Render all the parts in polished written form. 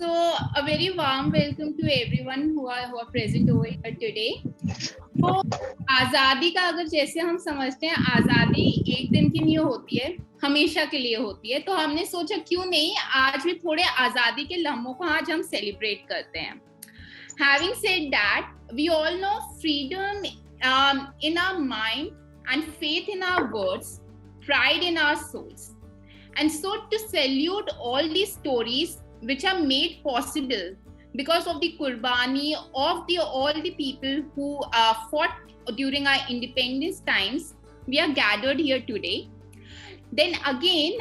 So a very warm welcome to everyone who are present over here today. तो आजादी का अगर जैसे हम समझते हैं आजादी एक दिन की नहीं होती है, हमेशा के लिए होती है। तो हमने सोचा क्यों नहीं आज भी थोड़े आजादी के लम्हों को आज हम सेलिब्रेट करते हैं। Having said that, we all know freedom in our mind and faith in our words, pride in our souls. And so to salute all these stories which are made possible because of the qurbani of all the people who fought during our independence times, we are gathered here today. Then again,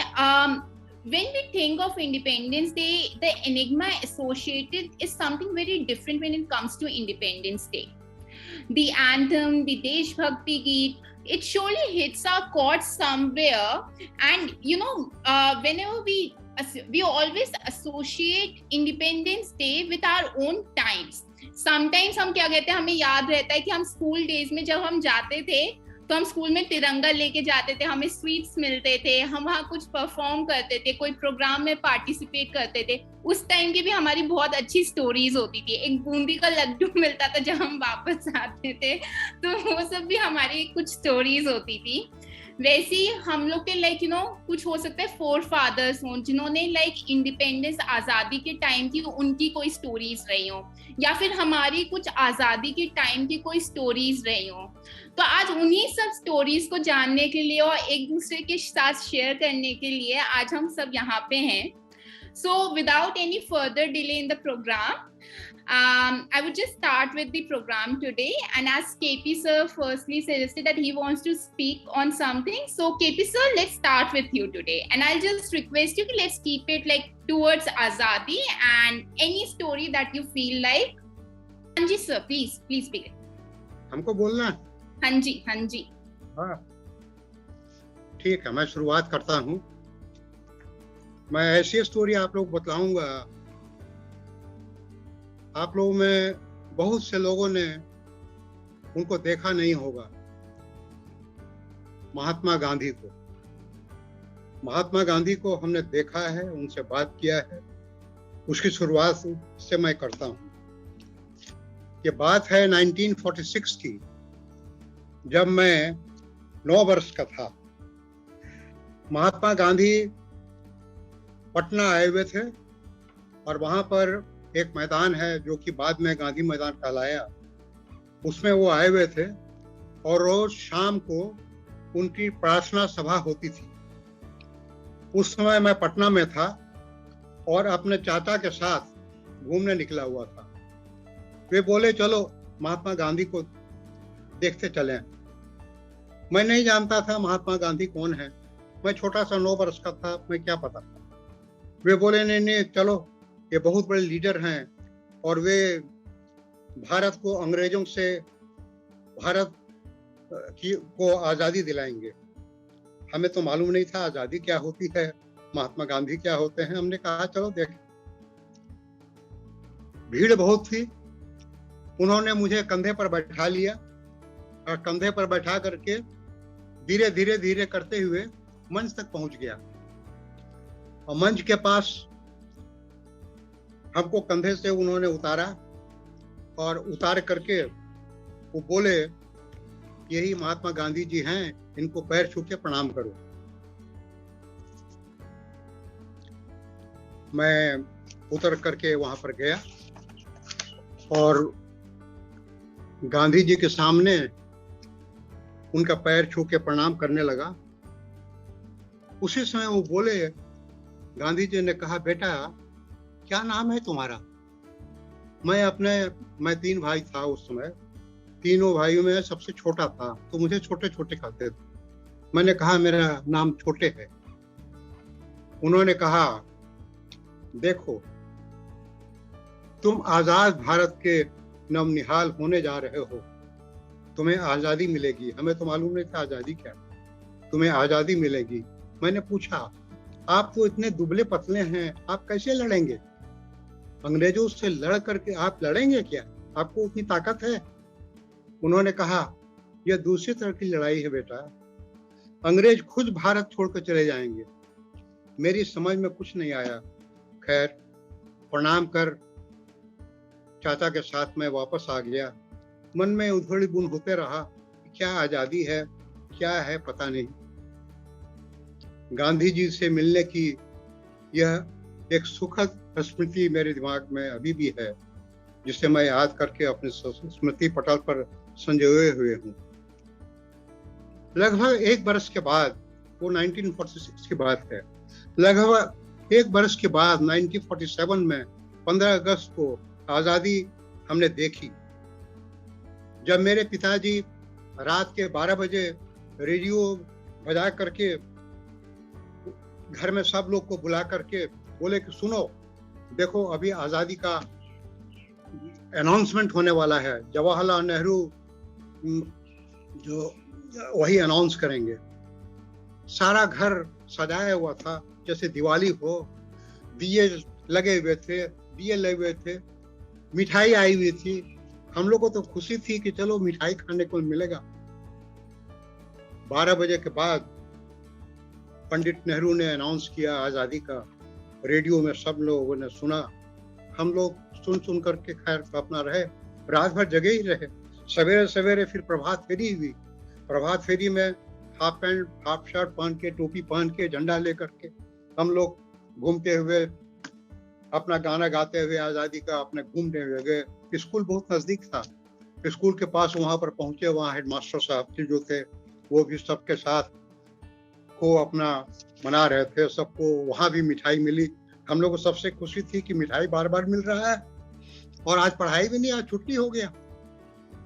when we think of Independence Day, the enigma associated is something very different when it comes to Independence Day. The anthem, the Desh Bhakti Geet, it surely hits our chords somewhere. And whenever we always associate Independence Day with our own times. Sometimes हम क्या कहते हैं, हमें याद रहता है कि हम स्कूल डेज में जब हम जाते थे तो हम स्कूल में तिरंगा लेके जाते थे, हमें स्वीट्स मिलते थे, हम वहाँ कुछ परफॉर्म करते थे, कोई प्रोग्राम में पार्टिसिपेट करते थे। उस टाइम की भी हमारी बहुत अच्छी स्टोरीज होती थी। एक बूंदी का लड्डू मिलता था जब हम वापस आते थे, तो वो सब भी हमारी कुछ स्टोरीज होती थी। वैसे ही हम लोग के कुछ हो सकता है फोर फादर्स हों जिन्होंने इंडिपेंडेंस आजादी के टाइम की उनकी कोई स्टोरीज रही हो, या फिर हमारी कुछ आजादी के टाइम की कोई स्टोरीज रही हो। तो आज उन्हीं सब स्टोरीज को जानने के लिए और एक दूसरे के साथ शेयर करने के लिए आज हम सब यहाँ पे हैं। So without any further delay in the program, I would just start with the program today. And as KP sir firstly suggested that he wants to speak on something, so KP sir, let's start with you today. And I'll just request you, let's keep it towards Azadi and any story that you feel like. Hanji sir, please begin. हमको बोलना है? हाँ जी हाँ ठीक है, मैं शुरुआत करता हूँ। मैं ऐसी स्टोरी आप लोग बताऊंगा, आप लोगों में बहुत से लोगों ने उनको देखा नहीं होगा। महात्मा गांधी को हमने देखा है, उनसे बात किया है। उसकी शुरुआत से मैं करता हूँ। ये बात है 1946 की, जब मैं 9 वर्ष का था। महात्मा गांधी पटना आए हुए थे और वहां पर एक मैदान है जो कि बाद में गांधी मैदान कहलाया, उसमें वो आए हुए थे और रोज शाम को उनकी प्रार्थना सभा होती थी। उस समय मैं पटना में था और अपने चाचा के साथ घूमने निकला हुआ था। वे बोले चलो महात्मा गांधी को देखते चलें। मैं नहीं जानता था महात्मा गांधी कौन है, मैं छोटा सा 9 वर्ष का था, मैं क्या पता। वे बोले नहीं चलो, ये बहुत बड़े लीडर हैं और वे भारत को अंग्रेजों से भारत को आज़ादी दिलाएंगे। हमें तो मालूम नहीं था आज़ादी क्या होती है, महात्मा गांधी क्या होते हैं। हमने कहा चलो देख। भीड़ बहुत थी, उन्होंने मुझे कंधे पर बैठा लिया और कंधे पर बैठा करके धीरे करते हुए मंच तक पहुंच गया। और मंच के पास हमको कंधे से उन्होंने उतारा और उतार करके वो बोले यही महात्मा गांधी जी हैं, इनको पैर छू के प्रणाम करो। मैं उतर करके वहां पर गया और गांधी जी के सामने उनका पैर छू के प्रणाम करने लगा। उसी समय वो बोले, गांधी जी ने कहा बेटा क्या नाम है तुम्हारा? मैं 3 भाई था उस समय, तीनों भाइयों में सबसे छोटा था, तो मुझे छोटे कहते थे। मैंने कहा मेरा नाम छोटे है। उन्होंने कहा देखो तुम आजाद भारत के नवनिहाल होने जा रहे हो, तुम्हें आजादी मिलेगी। हमें तो मालूम नहीं था आजादी क्या, तुम्हें आजादी मिलेगी। मैंने पूछा आप तो इतने दुबले पतले हैं, आप कैसे लड़ेंगे? अंग्रेजों से लड़ करके आप लड़ेंगे क्या? आपको उतनी ताकत है? उन्होंने कहा यह दूसरी तरह की लड़ाई है बेटा, अंग्रेज खुद भारत छोड़कर चले जाएंगे। मेरी समझ में कुछ नहीं आया। खैर प्रणाम कर चाचा के साथ मैं वापस आ गया। मन में उधेड़ बुन होते रहा, क्या आजादी है, क्या है पता नहीं। गांधी जी से मिलने की यह एक सुखद स्मृति मेरे दिमाग में अभी भी है, जिसे मैं याद करके अपने स्मृति पटल पर संजोए हुए हूँ। लगभग एक बरस के बाद, वो 1946 की बात है, लगभग एक बरस के बाद 1947 में 15 अगस्त को आजादी हमने देखी, जब मेरे पिताजी रात के 12 बजे रेडियो बजा करके घर में सब लोग को बुला करके बोले कि सुनो, देखो अभी आजादी का अनाउंसमेंट होने वाला है, जवाहरलाल नेहरू जो वही अनाउंस करेंगे। सारा घर सजाया हुआ था जैसे दिवाली हो, दिए लगे हुए थे, मिठाई आई हुई थी। हम लोग को तो खुशी थी कि चलो मिठाई खाने को मिलेगा। 12 बजे के बाद पंडित नेहरू ने अनाउंस किया आजादी का, रेडियो में सब लोगों ने सुना। हम लोग सुन करके खैर अपना रहे, रात भर जगे ही रहे। सवेरे सवेरे फिर प्रभात फेरी हुई। प्रभात फेरी में हाफ पैंट हाफ शर्ट पहन के, टोपी पहन के, झंडा लेकर के हम लोग घूमते हुए, अपना गाना गाते हुए आजादी का अपने घूमने हुए गए। स्कूल बहुत नजदीक था। स्कूल के पास वहां पर पहुंचे, वहां हेडमास्टर साहब जो थे वो भी सबके साथ को अपना मना रहे थे। सबको वहां भी मिठाई मिली। हम लोग को सबसे खुशी थी कि मिठाई बार बार मिल रहा है और आज पढ़ाई भी नहीं, आज छुट्टी हो गया।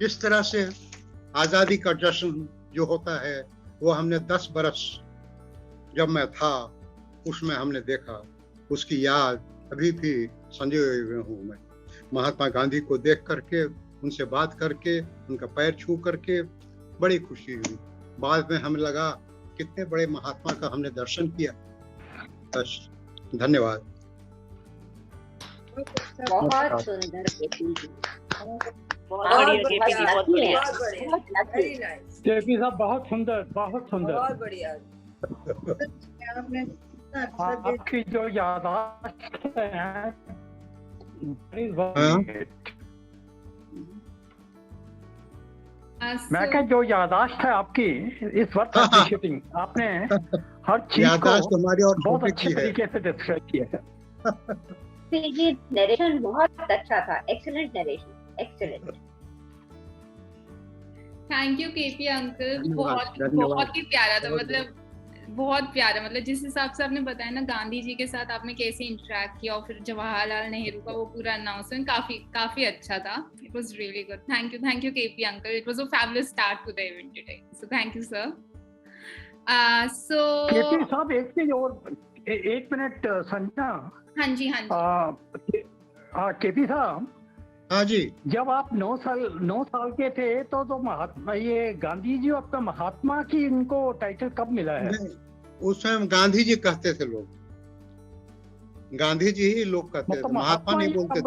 इस तरह से आजादी का जश्न जो होता है वो हमने 10 बरस जब मैं था उसमें हमने देखा। उसकी याद अभी भी संजोए हुए हूँ मैं। महात्मा गांधी को देख करके, उनसे बात करके, उनका पैर छू करके बड़ी खुशी हुई। बाद में हमें लगा कितने बड़े महात्मा का हमने दर्शन किया। बस, धन्यवाद। बहुत सुंदर केपी साहब, बहुत सुंदर, बहुत सुंदर, बहुत बढ़िया। आपकी जो यादाश्त है, मैं क्या जो यादाश्त है आपकी, इस वक्त अप्रिशिएटिंग आपने हर चीज को बहुत अच्छे तरीके से डिस्क्राइब किया है। ये नरेशन बहुत अच्छा था, excellent narration, excellent. Thank you KP uncle, बहुत ही प्यारा था। मतलब बहुत प्यारा, मतलब जिस हिसाब से आपने बताया ना गांधी जी के साथ आपने कैसे इंटरेक्ट किया और फिर जवाहरलाल नेहरू का वो पूरा अनाउंसमेंट काफी अच्छा था। It was really good. Thank you KP uncle. It was a fabulous start to the event today, so thank you sir. So KP साहब, एक चीज और, एक मिनट संजना। हाँ जी। केपी साहब, हाँ जी, जब आप 9 साल के थे तो महात्मा, ये गांधी जी आपका महात्मा की इनको टाइटल कब मिला है? उस समय गांधी जी कहते थे लोग, गांधी जी ही लोग कहते थे, महात्मा नहीं बोलते थे।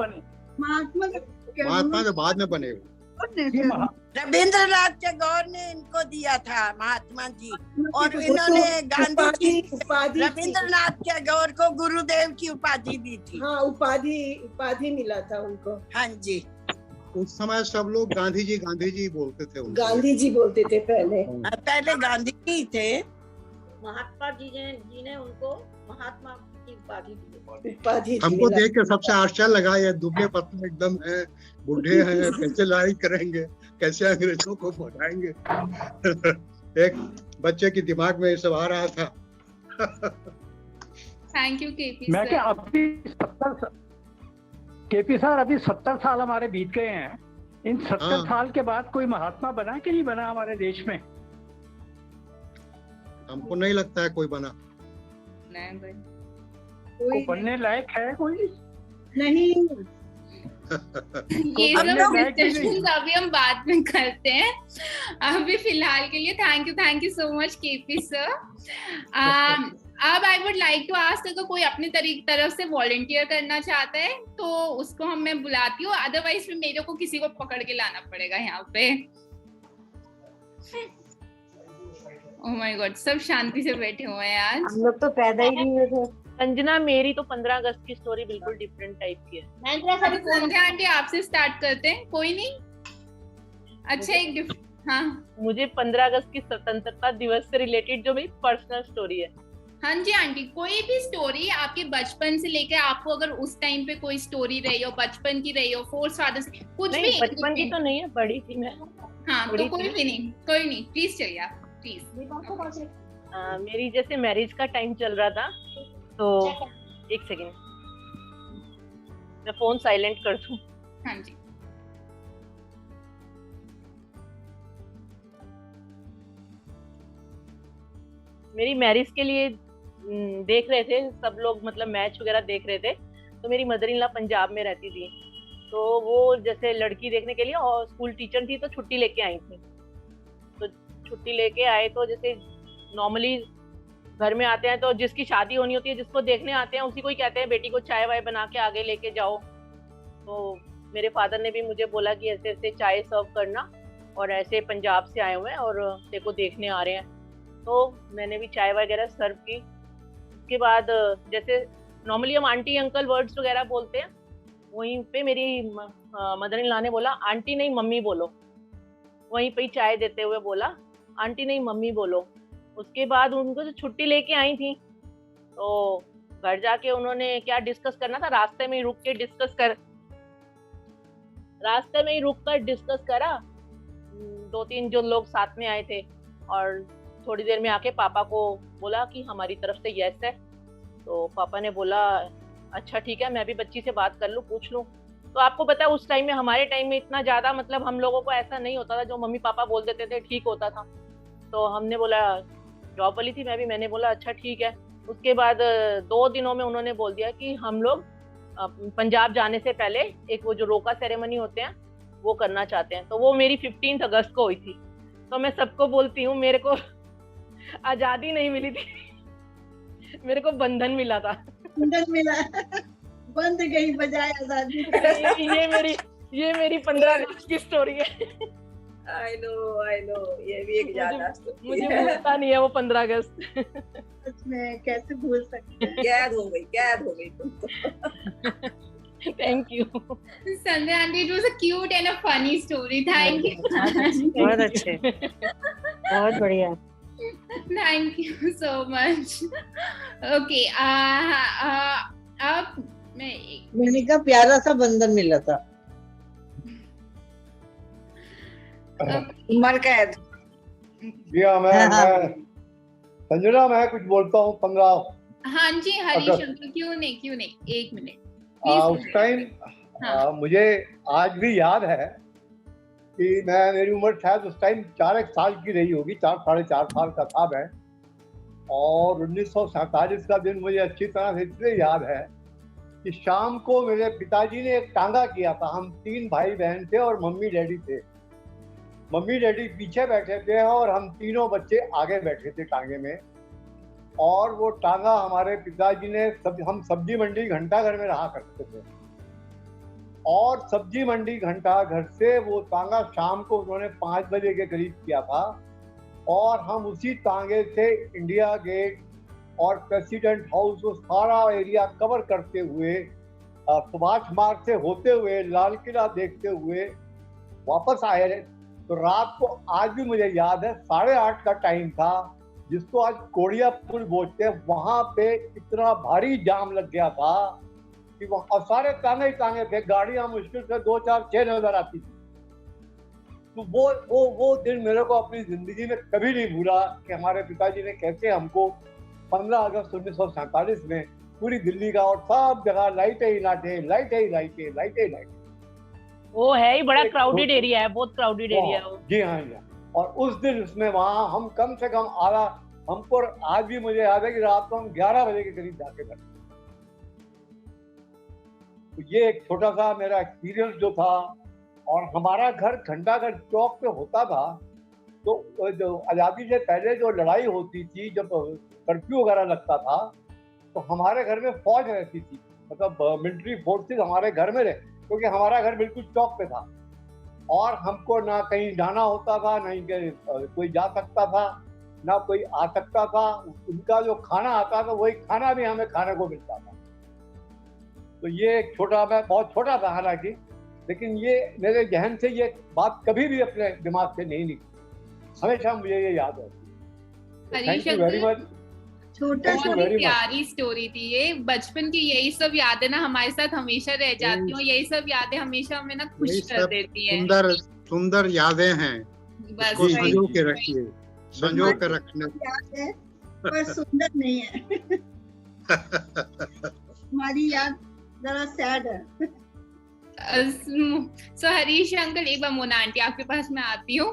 महात्मा तो बाद में बने। रविंद्रनाथ टैगोर ने इनको दिया था महात्मा जी, और इन्होंने गांधी जी रविंद्रनाथ टैगोर को गुरुदेव की उपाधि दी थी। हाँ, उपाधि मिला था उनको। हाँ जी, उस समय सब लोग गांधी जी बोलते थे। गांधी जी बोलते थे पहले गांधी जी थे। महात्मा जी ने उनको महात्मा की उपाधि दी। हमको देख के सबसे आश्चर्य लगा, ये दुबले पतले एकदम है, बूढ़े हैं, कैसे लड़ाई करेंगे, कैसे अंग्रेजों को भगाएंगे। एक बच्चे के दिमाग में ये सब आ रहा था। थैंक यू केपी मैं सर। क्या अभी 70 केपी सर, अभी 70 साल हमारे बीत गए हैं। इन 70 साल के बाद कोई महात्मा बना कि नहीं बना हमारे देश में? हमको नहीं लगता है कोई बना। नहीं भाई, कोई बनने लायक है कोई नहीं। ये सब डिस्कशंस अभी हम बाद में करते हैं। अभी फिलहाल के लिए thank you so much KP sir. अब I would like to ask, अगर कोई अपनी तरफ से वॉलंटियर करना चाहता है तो उसको मैं बुलाती हूँ, अदरवाइज फिर मेरे को किसी को पकड़ के लाना पड़ेगा यहाँ पे। ओह माय गॉड, सब शांति से बैठे हुए हैं आज। हम लोग तो पैदा ही नहीं हुए थे। संजना, मेरी तो 15 अगस्त की स्टोरी बिल्कुल डिफरेंट टाइप की है। संध्या आंटी आपसे स्टार्ट करते हैं, कोई नहीं। अच्छा, एक हाँ, मुझे 15 अगस्त की स्वतंत्रता दिवस से रिलेटेड जो मेरी पर्सनल स्टोरी है। हाँ जी आंटी, कोई भी स्टोरी आपके बचपन से लेकर आपको, अगर उस टाइम पे कोई स्टोरी रही हो, बचपन की रही हो, फोर्स फादर से, कुछ नहीं, भी। बचपन की तो नहीं है, बड़ी थी मैं। हाँ, तो कोई भी नहीं, कोई नहीं, प्लीज चलिए आप, प्लीज। मेरी जैसे मैरिज का टाइम चल रहा था, तो एक सेकेंड मैं फोन साइलेंट कर दूं। हाँ जी। मेरी मैरिज के लिए देख रहे थे सब लोग, मतलब मैच वगैरह देख रहे थे। तो मेरी मदर इन लॉ पंजाब में रहती थी, तो वो जैसे लड़की देखने के लिए, और स्कूल टीचर थी तो छुट्टी लेके आई थी। तो छुट्टी लेके आए तो जैसे नॉर्मली घर में आते हैं तो जिसकी शादी होनी होती है, जिसको देखने आते हैं, उसी को ही कहते हैं बेटी को चाय वाय बना के आगे लेके जाओ। तो मेरे फादर ने भी मुझे बोला कि ऐसे ऐसे चाय सर्व करना, और ऐसे पंजाब से आए हुए हैं और तेरे को देखने आ रहे हैं। तो मैंने भी चाय वगैरह सर्व की। उसके बाद जैसे नॉर्मली हम आंटी अंकल वर्ड्स वगैरह बोलते हैं, वहीं पे मेरी मदर इन लॉ ने बोला आंटी नहीं मम्मी बोलो। वहीं पे ही चाय देते हुए बोला आंटी नहीं मम्मी बोलो। उसके बाद उनको जो छुट्टी लेके आई थी, तो घर जाके उन्होंने क्या डिस्कस करना था, रास्ते में ही रुक कर डिस्कस करा। 2-3 जो लोग साथ में आए थे, और थोड़ी देर में आके पापा को बोला कि हमारी तरफ से यस है। तो पापा ने बोला अच्छा ठीक है, मैं भी बच्ची से बात कर लूँ, पूछ लूँ। तो आपको पता है उस टाइम में, हमारे टाइम में इतना ज्यादा मतलब हम लोगों को ऐसा नहीं होता था, जो मम्मी पापा बोल देते थे ठीक होता था। तो हमने बोला, जॉब वाली थी मैं भी, मैंने बोला अच्छा ठीक है। उसके बाद 2 दिनों में उन्होंने बोल दिया कि हम लोग पंजाब जाने से पहले एक वो जो रोका सेरेमनी होते हैं वो करना चाहते हैं। तो वो मेरी 15 अगस्त को हुई थी। तो मैं सबको बोलती हूँ मेरे को आजादी नहीं मिली थी, मेरे को बंधन मिला था। बंधन मिला, बंध गई बजाय आजादी। ये मेरी 15 अगस्त की स्टोरी है। आई नो, ये भी एक याददाश्त मुझे भूलता नहीं है वो 15 अगस्त। सच में कैसे भूल सकते हैं। कैद हो गई तुम तो। Thank you Sandhya aunty, it was a cute and a funny story. Thank you. बहुत अच्छे, बहुत बढ़िया। Thank you so much. Okay, अब मैंने कहा प्यारा सा बंधन मिला था। उम्र कैद। जी हाँ, मैं संजना, मैं कुछ बोलता हूँ 15। हाँ जी हरीश अंकल, क्यों नहीं, 1 मिनट। उस टाइम मुझे आज भी याद है कि मेरी उम्र शायद उस टाइम 4 साल की रही होगी, 4-4.5 साल का था मैं। और 1947 का दिन मुझे अच्छी तरह से इसलिए याद है कि शाम को मेरे पिताजी ने एक टांगा किया था। हम 3 भाई बहन थे और मम्मी डैडी थे। मम्मी डैडी पीछे बैठे थे और हम तीनों बच्चे आगे बैठे थे टांगे में। और वो टांगा हमारे पिताजी ने हम सब्जी मंडी घंटा घर में रहा करते थे, और सब्जी मंडी घंटा घर से वो टांगा शाम को उन्होंने 5 बजे के करीब किया था। और हम उसी टांगे से इंडिया गेट और प्रेसिडेंट हाउस, वो सारा एरिया कवर करते हुए, सुभाष मार्ग से होते हुए, लाल किला देखते हुए वापस आए। तो रात को आज भी मुझे याद है 8:30 का टाइम था, जिसको आज कोड़िया पुल बोलते हैं। वहां पे इतना भारी जाम लग गया था कि वहां सारे तांगे थे, गाड़ियां मुश्किल से 2, 4, 6 नजर आती थी। तो वो दिन मेरे को अपनी जिंदगी में कभी नहीं भूला कि हमारे पिताजी ने कैसे हमको 15 अगस्त 1947 में पूरी दिल्ली का, और सब जगह लाइटें। वो है ही बड़ा क्राउडेड एरिया है, बहुत क्राउडेड एरिया है। जी हाँ। और उस दिन उसमें वहां हम कम से कम हमको आज भी मुझे याद है कि रात को हम 11 बजे के करीब जाके बैठे। तो ये एक छोटा सा मेरा एक्सपीरियंस जो था। और हमारा घर घंटाघर चौक पे होता था। तो जो आज़ादी से पहले जो लड़ाई होती थी, जब कर्फ्यू वगैरह लगता था, तो हमारे घर में फौज रहती थी, मतलब मिलिट्री फोर्सेस हमारे घर में रहे, क्योंकि हमारा घर बिल्कुल चौक पे था। और हमको ना कहीं जाना होता था, ना कोई जा सकता था। ना कोई आ सकता था। उनका जो खाना आता था वही खाना भी हमें खाने को मिलता था। तो ये एक छोटा, मैं बहुत छोटा था हालांकि, लेकिन ये मेरे जहन से ये बात कभी भी अपने दिमाग से नहीं निकली, हमेशा मुझे ये याद है। Thank you very much. छोटा प्यारी स्टोरी थी ये, बचपन की यही सब यादें ना हमारे साथ हमेशा रह जाती हैं, यही सब यादें हमेशा हमें ना खुश कर देती हैं। सुंदर सुंदर यादें हैं, बस संजो के रखिए, संजो के रखना। याद है पर सुंदर नहीं है। हमारी याद जरा सैड है। सो हरीश अंकल, एक बार मोना आंटी आपके पास मैं आती हूँ।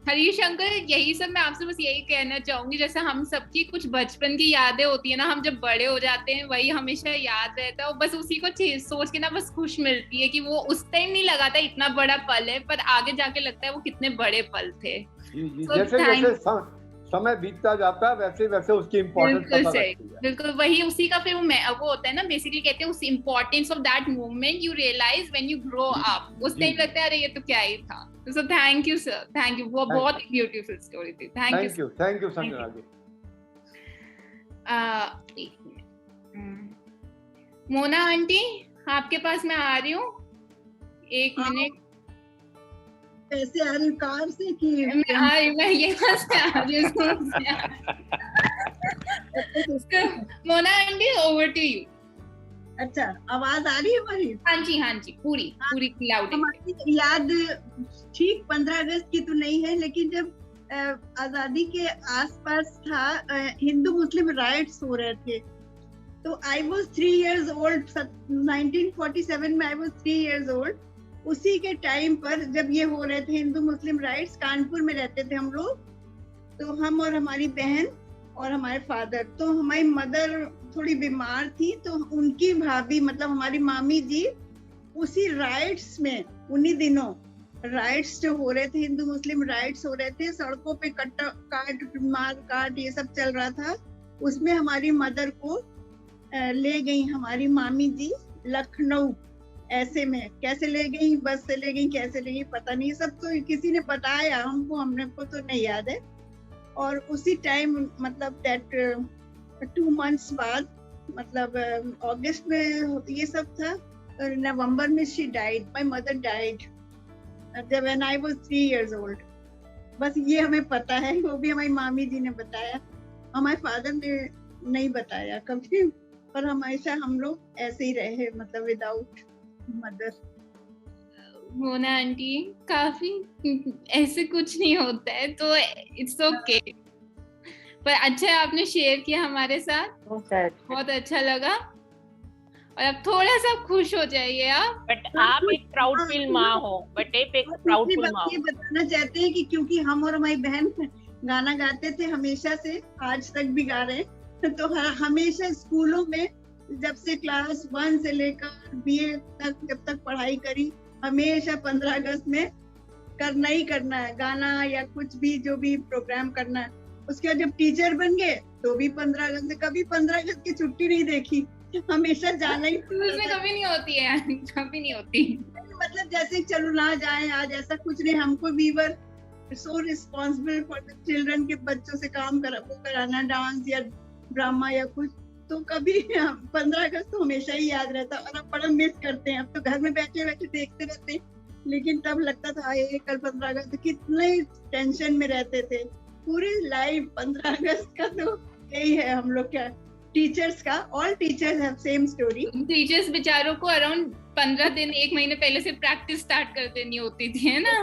हरीश अंकल, यही सब मैं आपसे बस यही कहना चाहूंगी, जैसे हम सबकी कुछ बचपन की यादें होती है ना, हम जब बड़े हो जाते हैं वही हमेशा याद रहता है, और बस उसी को सोच के ना बस खुश मिलती है कि वो उस टाइम नहीं लगा था इतना बड़ा पल है, पर आगे जाके लगता है वो कितने बड़े पल थे। जैसे समय बीतता जाता है वैसे वैसे उसकी इम्पोर्टेंस पता लगती है। बिल्कुल वही, उसी का फिर वो होता है ना, बेसिकली कहते हैं उस importance of that moment you realise when you grow up. उस टाइम लगता है अरे ये तो क्या ही था। So thank you sir, thank you, वो बहुत ब्यूटीफुल स्टोरी थी। Thank you Sanjana ji. Mona aunty आपके पास मैं आ रही हूँ, एक मिनट। कैसे आ रही हूँ, कार से कि मैं ये से आ रही हूँ। Mona aunty over to you. अच्छा, आवाज आ रही है हमारी? हाँ जी पूरी लाउड। हमारी याद ठीक 15 अगस्त की तो नहीं है, लेकिन जब आजादी के आसपास था, हिंदू मुस्लिम राइट्स हो रहे थे, तो आई वॉज 3 years old। 1947 में आई वॉज 3 years old। उसी के टाइम पर जब ये हो रहे थे हिंदू मुस्लिम राइट्स, कानपुर में रहते थे हम लोग। तो हम और हमारी बहन और हमारे फादर, तो हमारी मदर थोड़ी बीमार थी, तो उनकी भाभी मतलब हमारी मामी जी उसी राइट्स में, उन्हीं दिनों राइट्स जो हो रहे थे, हिंदू मुस्लिम राइट्स हो रहे थे, सड़कों पे मार काट ये सब चल रहा था, उसमें हमारी मदर को ले गई हमारी मामी जी लखनऊ। ऐसे में कैसे ले गई, बस से ले गई, कैसे ले गई पता नहीं, सब तो किसी ने बताया हमको, हमने को तो नहीं याद है। और उसी टाइम मतलब दैट 2 months बाद, मतलब अगस्त में ये सब था, नवंबर में she died, my mother died जब when I was 3 years old। बस ये हमें पता है, वो भी हमारी मामी जी ने बताया, हमारे फादर ने नहीं बताया कभी, पर हमेशा हम लोग ऐसे ही रहे, मतलब विदाउट मदर। मोना आंटी, काफी ऐसे कुछ नहीं होता है तो इट्स ओके, पर अच्छा आपने शेयर किया हमारे साथ, बहुत अच्छा लगा। और अब थोड़ा सा खुश हो जाइए आप। बट आप एक प्राउडफुल माँ हो, बट एक प्राउडफुल माँ हो। ये बताना चाहते हैं कि क्योंकि हम और हमारी बहन गाना गाते थे हमेशा से, आज तक भी गा रहे हैं, तो हमेशा स्कूलों में जब से क्लास 1 से लेकर BA तक जब तक पढ़ाई करी, हमेशा 15 अगस्त में करना ही करना है गाना या कुछ भी जो भी प्रोग्राम करना है। उसके बाद जब टीचर बन गए तो भी 15 अगस्त से, कभी 15 अगस्त की छुट्टी नहीं देखी, हमेशा जाना ही। उसमें कभी नहीं होती है, कभी नहीं होती। मतलब जैसे चलो ना जाए आज, ऐसा कुछ नहीं। हमको we were so responsible for the children के बच्चों से काम कराना, डांस या ड्रामा या कुछ, तो कभी 15 अगस्त तो हमेशा ही याद रहता। और अब बड़ा मिस करते हैं, अब तो घर में बैठे बैठे देखते रहते, लेकिन तब लगता था ये कल 15 अगस्त, कितने टेंशन में रहते थे। पूरी लाइफ 15 अगस्त का तो यही है हम लोग क्या, टीचर्स का, all teachers have same story. Teachers बेचारों को अराउंड 15 दिन 1 महीने पहले से प्रैक्टिस स्टार्ट कर देनी होती थी, है ना।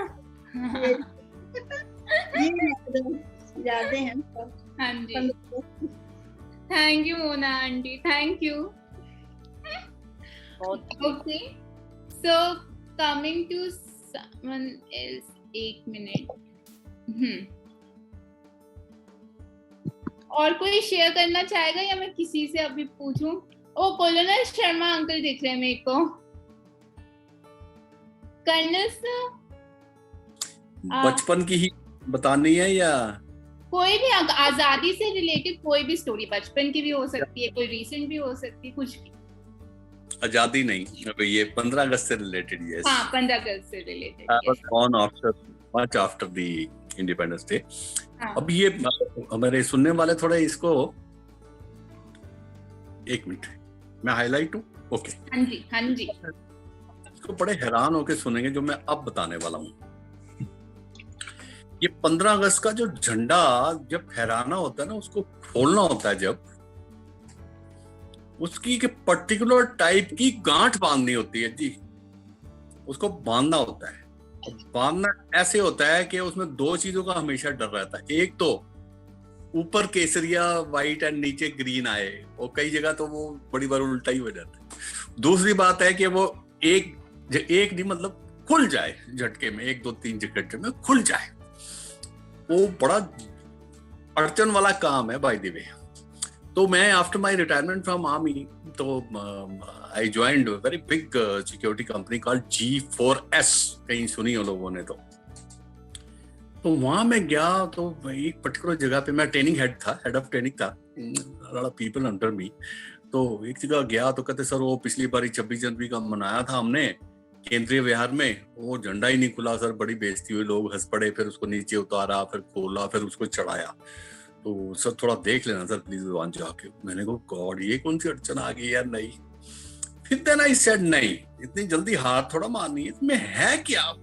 यादें हैं। हाँ जी, thank you Mona aunty, thank you. Okay, so coming to someone else, 1 minute. और कोई शेयर करना चाहेगा या मैं किसी से अभी पूछूं? ओ, कोलोनल शर्मा अंकल दिख रहे हैं मेरे को। कर्नल सर, बचपन की ही बतानी है या कोई भी आजादी से रिलेटेड कोई भी स्टोरी, बचपन की भी हो सकती है, कोई रीसेंट भी हो सकती है, कुछ भी। आजादी नहीं, ये 15 अगस्त से रिलेटेड। यस, हाँ, 15 अगस्त से related. I was born after, much after the independence day. अब ये हमारे सुनने वाले थोड़े इसको, एक मिनट मैं हाईलाइट हूँ। ओके, हाँ जी हाँ जी, इसको बड़े हैरान होके सुनेंगे जो मैं अब बताने वाला हूँ। ये 15 अगस्त का जो झंडा जब फहराना होता है ना, उसको खोलना होता है, जब उसकी एक पर्टिकुलर टाइप की गांठ बांधनी होती है जी, उसको बांधना होता है। बांधना ऐसे होता है कि उसमें दो चीजों का हमेशा डर रहता है। एक तो ऊपर केसरिया व्हाइट एंड नीचे ग्रीन आए, और कई जगह तो वो बड़ी बार उल्टा ही हो जाता है। दूसरी बात है कि वो एक नहीं मतलब खुल जाए झटके में, 1 2 3 झटके में खुल जाए। वो बड़ा अड़चन वाला काम है बाय द वे। तो मैं after my retirement from army, तो I joined very big security company called G4S, कहीं सुनी हो लोगों ने तो वहां मैं गया। तो एक पर्टिकुलर जगह पे मैं ट्रेनिंग हेड था, हेड ऑफ ट्रेनिंग था, पीपल अंडर मी। तो एक जगह गया तो कहते सर वो पिछली बार 26 जनवरी का मनाया था हमने केंद्रीय विहार में, वो झंडा ही नहीं खुला सर, बड़ी बेइज्जती हुई, लोग हंस पड़े, फिर उसको नीचे उतारा, फिर खोला, फिर उसको चढ़ाया। तो सर थोड़ा देख लेना सर प्लीज वहां जाके। मैंने कहा गॉड ये कौन सी अड़चन आ गई यार, नहीं। फिर देन आई सेड नहीं, इतनी जल्दी हार थोड़ा मारनी है, इसमें है क्या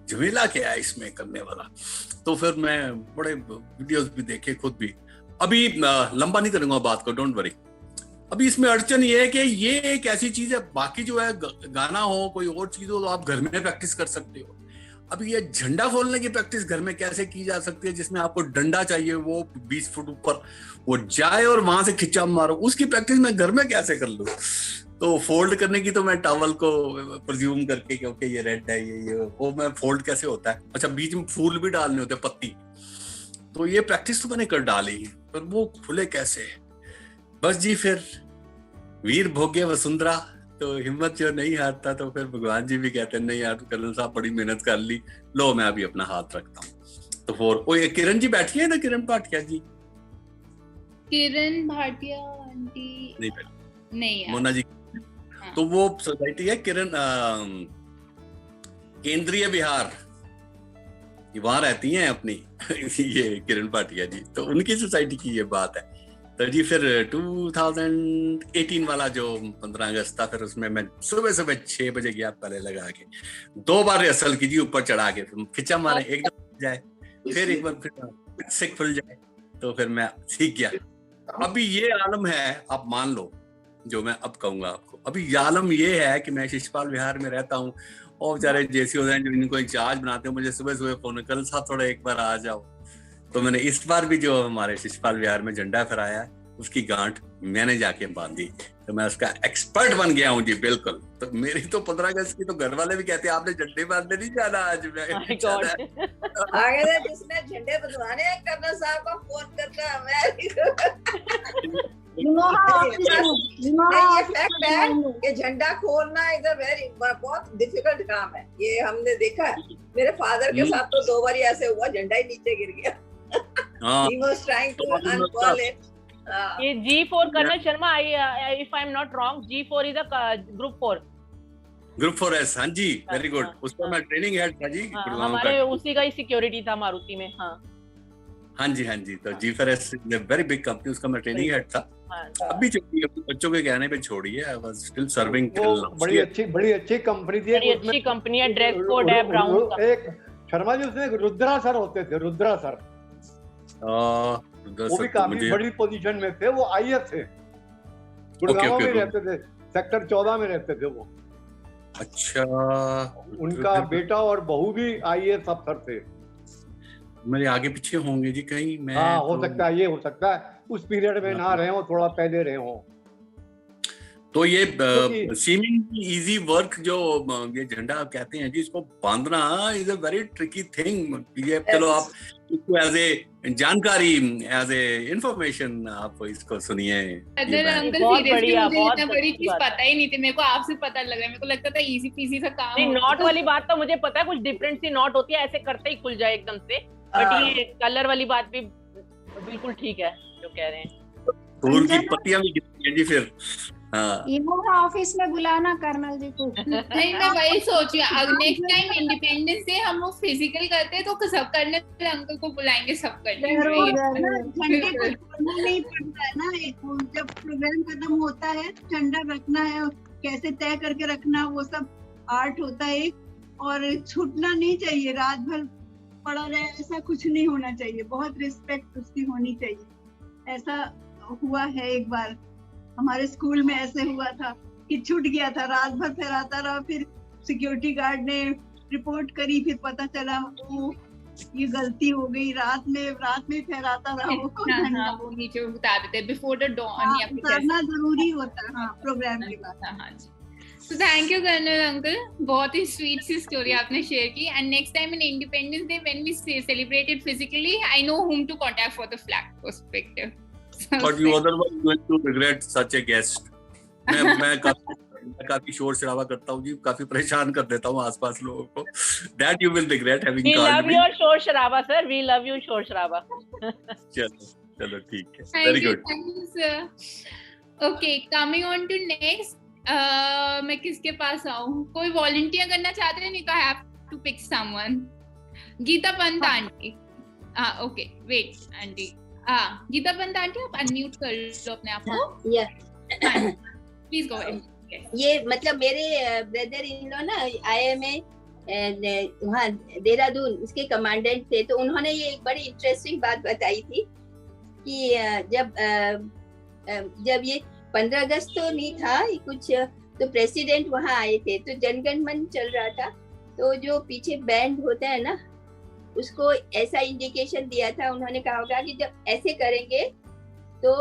झमेला क्या है इसमें करने वाला। तो फिर मैं बड़े वीडियोस भी देखे खुद भी। अभी लंबा नहीं करूंगा बात को, डोंट वरी। अभी इसमें अड़चन ये है कि ये एक ऐसी चीज है, बाकी जो है गाना हो कोई और चीज हो तो आप घर में प्रैक्टिस कर सकते हो। अभी ये झंडा खोलने की प्रैक्टिस घर में कैसे की जा सकती है, जिसमें आपको डंडा चाहिए वो 20 फुट ऊपर वो जाए और वहां से खिंचा मारो, उसकी प्रैक्टिस मैं घर में कैसे कर लूं। तो फोल्ड करने की तो मैं टॉवल को प्रिज्यूम करके, क्योंकि ये रेड है ये वो मैं फोल्ड कैसे होता है। अच्छा, बीच में फूल भी डालने होते पत्ती, तो ये प्रैक्टिस तो मैंने कर डाली, पर वो खुले कैसे। बस जी, फिर वीर भोगे वसुंधरा, तो हिम्मत जो नहीं हारता, तो फिर भगवान जी भी कहते हैं नहीं यार कर्नल साहब बड़ी मेहनत कर ली, लो मैं अभी अपना हाथ रखता हूँ। तो फिर वो ये किरण जी बैठी है ना, किरण भाटिया जी, किरण भाटिया आंटी नहीं यार, मोना जी। हाँ। तो वो सोसाइटी है किरण केंद्रीय विहार, वहां रहती हैं अपनी ये किरण भाटिया जी, तो उनकी सोसाइटी की ये बात है। तो जी फिर 2018 वाला जो 15 अगस्त था, फिर उसमें मैं सुबह 6 बजे गया, पहले लगा के 2 बार रिहर्सल की जी, ऊपर चढ़ा के खिंचा मारे, एकदम जाए, फिर एक बार फिर से खुल जाए, तो फिर मैं सीख गया। अभी ये आलम है, आप मान लो जो मैं अब कहूंगा आपको, अभी आलम ये है कि मैं शिशुपाल विहार में रहता हूँ, और बेचारे जैसे होते हैं जो इनको इंचार्ज बनाते हैं, मुझे सुबह सुबह फोन कल साहब थोड़ा एक बार आ जाओ। तो मैंने इस बार भी जो हमारे शिशुपाल विहार में झंडा फहराया है, उसकी गांठ मैंने जाके बांधी, तो मैं उसका एक्सपर्ट बन गया हूँ जी, बिल्कुल। तो मेरी तो 15 अगस्त की तो घर वाले भी कहते हैं आपने झंडे बांधने नहीं जाना आज। मैं आगे जिसने झंडे बंधवाने हैं कर्नल साहब को फोन करता ये फैक्ट है कि झंडा खोलना इज अ वेरी बहुत डिफिकल्ट काम है, ये हमने देखा है। मेरे फादर के साथ तो 2 बार ऐसे हुआ, झंडा ही नीचे गिर गया। He was trying to unfurl it. ये G4 colonel Sharma, if I am not wrong, G4 is a group 4. Group 4S, हाँ जी, वेरी गुड। उसका मैं ट्रेनिंग हेड था जी, हमारे उसी का ही सिक्योरिटी था मारुति में। हाँ जी, तो G4S वेरी बिग कंपनी, उसका मैं ट्रेनिंग हेड था। अभी छोड़ी है, बच्चों के कहने पे छोड़ी है, आई वाज स्टिल सर्विंग। बड़ी अच्छी कंपनी थी, बड़ी अच्छी कंपनी है, ड्रेस कोड है ब्राउन का। एक शर्मा जी उसमें रुद्रा सर होते थे, रुद्रा सर, वो भी काफी बड़ी पोजीशन में थे, वो आईएएस थे, गुड़गांव में रहते थे, सेक्टर 14 में रहते थे वो। अच्छा, उनका बेटा और बहू भी आईएएस अफसर थे। मेरे आगे पीछे होंगे जी कहीं, मैं हाँ हो सकता है, ये हो सकता है उस पीरियड में ना रहे हो, थोड़ा पहले रहे हो। तो ये सीमिंग इजी वर्क जो ये झंडा आप कहते हैं जी, इसको बांधना is a very tricky thing. ये चलो आप इसको एज ए जानकारी, एज ए इंफॉर्मेशन आप इसको सुनिए। बहुत बढ़िया, बहुत बड़ी चीज पता ही नहीं थी मेरे को, आपसे पता लग रहा है। मेरे को लगता था इजी पीसी सा काम। नहीं, नॉट वाली बात तो मुझे पता है, कुछ डिफरेंट सी नॉट होती है, ऐसे करते ही खुल जाए एकदम से। बट ये कलर वाली बात भी बिल्कुल ठीक है जो कह रहे हैं। फूल की पत्तियां भी गिरती हैं जी फिर। ये वो ऑफिस में बुलाना कर्नल जी को। नहीं, मैं वही सोच रही हूँ, नेक्स्ट टाइम इंडिपेंडेंस डे हम लोग फिजिकल करते हैं तो सब कर्नल अंकल को बुलाएंगे, सब करने झंडे को छोड़ना नहीं पड़ता है ना। जब प्रोग्राम खत्म होता है झंडा रखना है, कैसे तय करके रखना, वो सब आर्ट होता है एक, और छूटना नहीं चाहिए, रात भर पड़ा रहे ऐसा कुछ नहीं होना चाहिए, बहुत रिस्पेक्ट उसकी होनी चाहिए। ऐसा हुआ है एक बार हमारे स्कूल में, ऐसे हुआ था कि छूट गया था, रात भर फहराता रहा, फिर सिक्योरिटी गार्ड ने रिपोर्ट करी, फिर पता चला वो ये गलती हो गई, रात में फहराता रहा वो। वो नीचे उतार देते बिफोर द डॉन, या करना जरूरी होता है प्रोग्राम के बाद। हाँ जी। So thank you colonel uncle, बहुत ही स्वीट सी स्टोरी आपने शेयर की। And next time in independence day when we celebrate it physically, I know whom to contact for the flag perspective. But you otherwise going to regret such a guest. मैं काफी शोर शराबा करता हूँ जी, काफी परेशान कर देता हूँ आसपास लोगों को। That you will regret having called me. We love your शोर शराबा sir, we love you शोर शराबा। चलो ठीक है, very good. Thank you sir. Okay, coming on to next. मैं किसके पास आऊँ? कोई वॉलंटियर करना चाहते हैं? नहीं तो I have to pick someone. Geeta Pant aunty. Okay wait aunty, Geeta Pant aunty आप अनम्यूट कर लो अपने आप को, प्लीज गो अहेड। ये मतलब मेरे ब्रदर इन लॉ ना IIMA वहाँ देहरादून उसके कमांडेंट थे, तो उन्होंने ये एक बड़ी इंटरेस्टिंग बात बताई थी कि जब ये 15 अगस्त तो नहीं था कुछ, तो प्रेसिडेंट वहाँ आए थे, तो जनगण मन चल रहा था, तो जो पीछे बैंड होता है ना उसको ऐसा इंडिकेशन दिया था, उन्होंने कहा होगा कि जब ऐसे करेंगे तो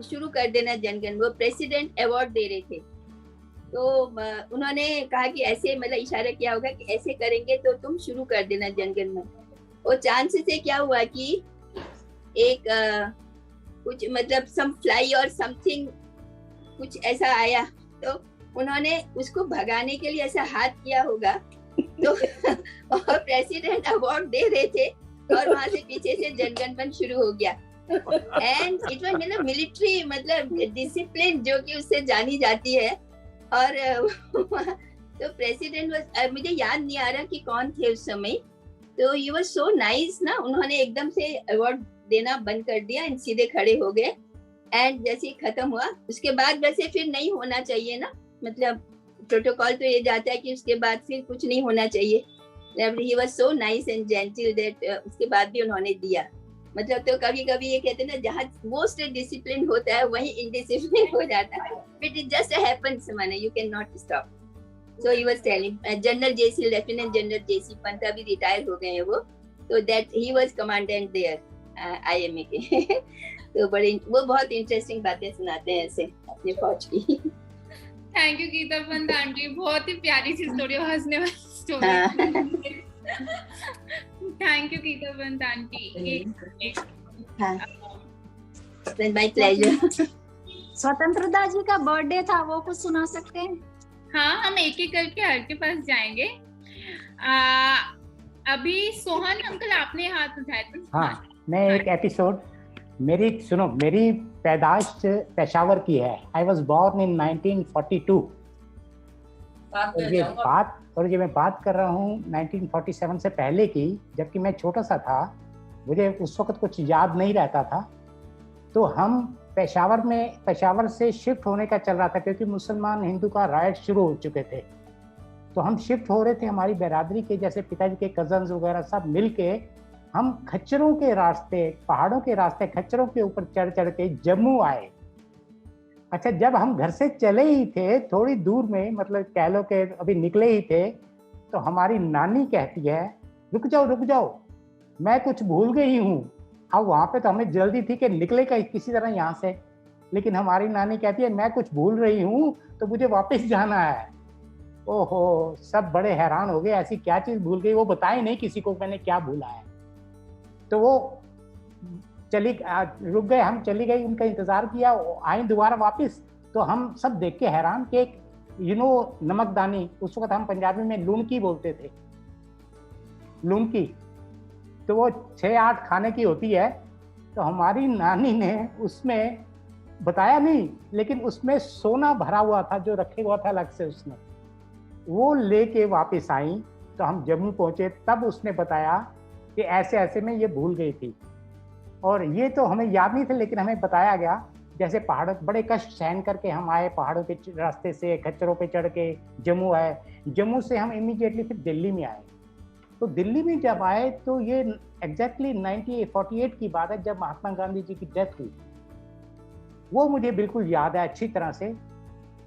शुरू कर देना जनगण। वो प्रेसिडेंट अवार्ड दे रहे थे, तो उन्होंने कहा कि ऐसे मतलब इशारा किया होगा कि ऐसे करेंगे तो तुम शुरू कर देना जनगण मन। और चांस से क्या हुआ कि एक कुछ मतलब सम फ्लाई और समथिंग कुछ ऐसा आया, तो उन्होंने उसको भगाने के लिए ऐसा हाथ किया होगा, तो और प्रेसिडेंट अवार्ड दे रहे थे और वहां से पीछे से जनगण मन शुरू हो गया। एंड इट वाज मतलब मिलिट्री मतलब डिसिप्लिन जो कि उससे जानी जाती है। और तो प्रेसिडेंट वाज, मुझे याद नहीं आ रहा कि कौन थे उस समय, तो ही वाज सो नाइस ना, उन्होंने एकदम से अवार्ड देना बंद कर दिया, सीधे खड़े हो गए। एंड जैसे ही खत्म हुआ उसके बाद वैसे फिर नहीं होना चाहिए ना, मतलब प्रोटोकॉल तो ये जाता है कि उसके बाद फिर कुछ नहीं होना चाहिए। ही was so nice and gentle that उसके बाद भी उन्होंने दिया। मतलब तो कभी कभी ये कहते हैं ना, जहाँ मोस्ट डिसिप्लिन होता है वहीं इनडिसिप्लिन हो जाता है, बट इट जस्ट हैपेंस, माने you can not stop. So he was telling general JC, lieutenant general JC Pant अभी रिटायर हो गए हैं वो, तो that he was commandant there IIMA के। तो बड़े वो बहुत इंटरेस्टिंग बातें सुनाते हैं ऐसे अपने फौज की। Thank you Geeta Pant aunty, बहुत ही प्यारी सी स्टोरी, हंसने वाली story. Thank you Geeta Pant aunty. My pleasure. Swatantrata ji का बर्थडे था, वो कुछ सुना सकते हैं? हाँ, हम एक एक करके हर के पास जाएंगे। अभी सोहन अंकल आपने हाथ उठाया था। हाँ, मैं एक एपिसोड मेरी पैदाइश पेशावर की है। I was born in 1942। और ये मैं बात कर रहा हूँ 1947 से पहले की, जबकि मैं छोटा सा था, मुझे उस वक्त कुछ याद नहीं रहता था। तो हम पेशावर से शिफ्ट होने का चल रहा था, क्योंकि मुसलमान हिंदू का राइट शुरू हो चुके थे। तो हम शिफ्ट हो रहे थे, हमारी बिरादरी के जैसे पिताजी के कजन्स वगैरह सब मिलके हम खच्चरों के रास्ते, पहाड़ों के रास्ते खच्चरों के ऊपर चढ़ के जम्मू आए। अच्छा, जब हम घर से चले ही थे, थोड़ी दूर में मतलब कह लो कि अभी निकले ही थे, तो हमारी नानी कहती है रुक जाओ, मैं कुछ भूल गई हूँ। अब वहाँ पे तो हमें जल्दी थी कि निकले किसी तरह यहाँ से, लेकिन हमारी नानी कहती है मैं कुछ भूल रही हूँ तो मुझे वापस जाना है। ओहो, सब बड़े हैरान हो गए, ऐसी क्या चीज़ भूल गई, वो बताए नहीं किसी को मैंने क्या भूला है। तो वो रुक गए, हम चली गई, उनका इंतजार किया, आई दोबारा वापस। तो हम सब देख के हैरान कि नमकदानी, उस वक्त हम पंजाबी में लूनकी बोलते थे, लूनकी, तो वो 6-8 खाने की होती है। तो हमारी नानी ने उसमें बताया नहीं, लेकिन उसमें सोना भरा हुआ था जो रखे हुआ था अलग से, उसने वो लेके वापस आई। तो हम जम्मू पहुंचे, तब उसने बताया कि ऐसे ऐसे में ये भूल गई थी। और ये तो हमें याद नहीं थे, लेकिन हमें बताया गया जैसे पहाड़ों, बड़े कष्ट सहन करके हम आए पहाड़ों के रास्ते से, खच्चरों पे चढ़ के जम्मू आए। जम्मू से हम इमीडिएटली फिर दिल्ली में आए। तो दिल्ली में जब आए तो ये एग्जैक्टली 1948 की बात है, जब महात्मा गांधी जी की डेथ हुई। वो मुझे बिल्कुल याद है अच्छी तरह से।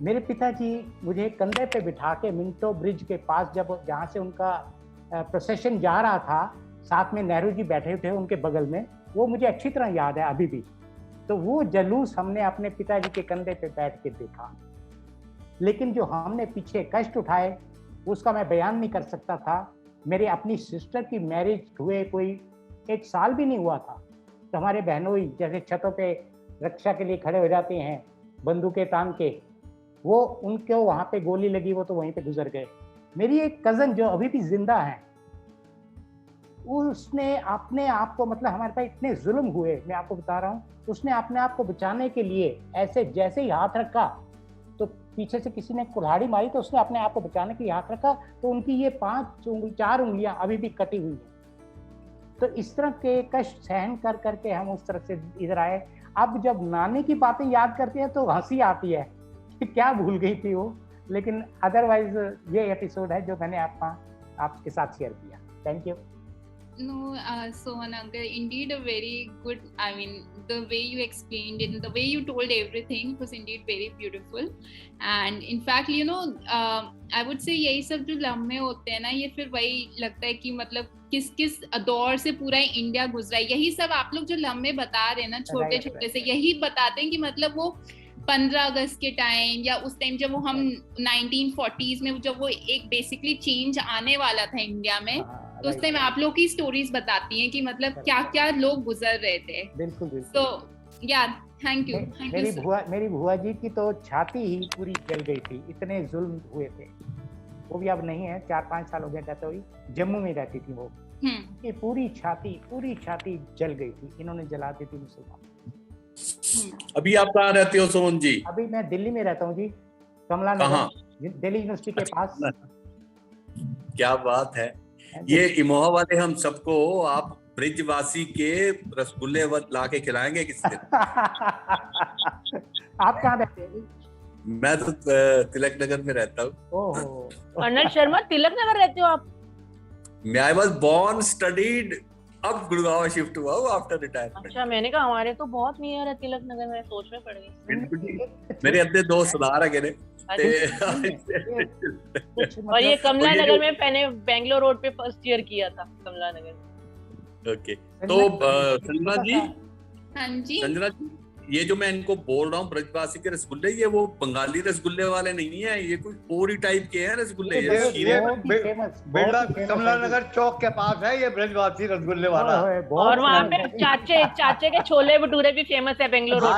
मेरे पिताजी मुझे कंधे पे बिठा के मिंटो ब्रिज के पास, जब जहाँ से उनका प्रोसेशन जा रहा था, साथ में नेहरू जी बैठे थे उनके बगल में, वो मुझे अच्छी तरह याद है अभी भी। तो वो जलूस हमने अपने पिताजी के कंधे पे बैठ के देखा। लेकिन जो हमने पीछे कष्ट उठाए उसका मैं बयान नहीं कर सकता था। मेरी अपनी सिस्टर की मैरिज हुए कोई 1 साल भी नहीं हुआ था, तो हमारे बहनोई जैसे छतों पे रक्षा के लिए खड़े हो जाते हैं बंदूकें तान के, वो उनको वहाँ पे गोली लगी, वो तो वहीं पे गुजर गए। मेरी एक कज़न जो अभी भी जिंदा है, उसने अपने आप को, मतलब हमारे पास इतने जुल्म हुए, मैं आपको बता रहा हूँ, उसने अपने आप को बचाने के लिए ऐसे जैसे ही हाथ रखा तो पीछे से किसी ने कुल्हाड़ी मारी, तो उसने अपने आप को बचाने के लिए हाथ रखा, तो उनकी ये 4 उंगलियां अभी भी कटी हुई है। तो इस तरह के कष्ट सहन कर करके हम उस तरह से इधर आए। अब जब नानी की बातें याद करते हैं तो हंसी आती है कि क्या भूल गई थी वो, लेकिन अदरवाइज ये एपिसोड है जो मैंने आपके साथ शेयर किया। Thank you. No, Sohan uncle, indeed a very good, I mean, the way you explained it, the way you told everything was indeed very beautiful. And in fact, you know, I would say यही सब जो लम्हे होते हैं ना, ये फिर वही लगता है कि मतलब किस किस दौर से पूरा इंडिया गुजरा है। यही सब आप लोग जो लम्हे बता रहे हैं ना, छोटे छोटे से, यही बताते हैं कि मतलब वो 15 अगस्त के टाइम या उस टाइम जब वो हम 1940s में जब वो एक बेसिकली चेंज आने वाला था इंडिया में, तो उस टाइम आप लोग की स्टोरीज बताती हैं कि मतलब क्या क्या लोग गुजर रहे थे। बिल्कुल बिल्कुल। तो या थैंक यू। मेरी बुआ जी की तो छाती ही पूरी जल गई थी, इतने जुल्म हुए थे। वो भी अब नहीं है, 4-5 साल हो गया डेथ हुई। जम्मू में रहती थी वो, ये पूरी छाती जल गई थी, इन्होंने जला दी थी मुसलमान। अभी आप कहाँ रहते हो सोहन जी? अभी मैं दिल्ली में रहता हूँ जी, कमला नगर, दिल्ली यूनिवर्सिटी के पास। क्या बात है। ये इमोहा वाले हम सबको आप ब्रिजवासी के रसगुल्ले ला के खिलाएंगे किसी दिन। आप कहाँ रहते हैं? मैं तो तिलक नगर में रहता हूँ। कर्नल शर्मा, तिलक नगर रहते हो आप? मैं आई वाज बोर्न स्टडीड, अब गुड़गांव शिफ्ट हुआ हूँ आफ्टर रिटायरमेंट। अच्छा, मैंने कहा हमारे तो बहुत नियर है तिलक नगर, में सोच में पड़ गई। मेरे अद्धे दोस्त सुधार है गिने। और ये कमला नगर में मैंने बेंगलोर रोड पे फर्स्ट ईयर किया था, कमला नगर में। ओके, तो संजना जी, हाँ जी, संजना जी, ये जो मैं इनको बोल रहा हूँ ब्रजवासी के रसगुल्ले, ये वो बंगाली रसगुल्ले वाले नहीं है, ये कोई कोरी टाइप के हैं रसगुल्ले। कमला नगर चौक के पास है ये ब्रजवासी रसगुल्ले वाला। और वहाँ पे चाचे के छोले भटूरे भी फेमस है बेंगलोर रोड।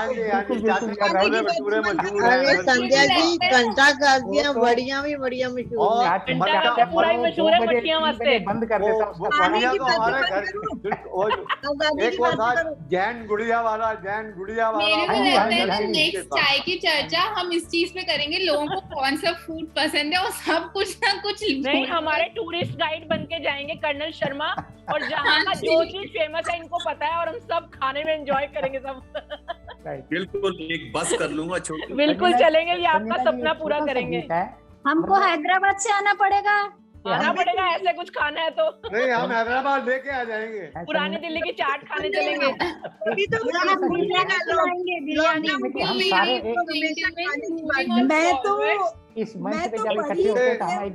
संध्या जी, कंटा काजिया बढ़िया भी बढ़िया मशहूर, पूरा ही मशहूर है, मठिया वास्ते बंद कर देता एक वो था जैन गुड़िया वाला, जैन गुड़िया मेरे को लगता है नेक्स्ट चाय की चर्चा हम इस चीज पे करेंगे, लोगों को कौन सा फूड पसंद है और सब कुछ ना कुछ नहीं, हमारे टूरिस्ट गाइड बन के जाएंगे कर्नल शर्मा, और जहाँ का जो चीज फेमस है इनको पता है, और हम सब खाने में एंजॉय करेंगे सब। बिल्कुल, एक बस कर लूंगा छोटी। बिल्कुल चलेंगे, ये आपका सपना पूरा करेंगे। हमको हैदराबाद से आना पड़ेगा, ऐसे कुछ खाना है तो नहीं, हम हैदराबाद लेके आ जाएंगे, पुरानी दिल्ली की चाट खाने चलेंगे।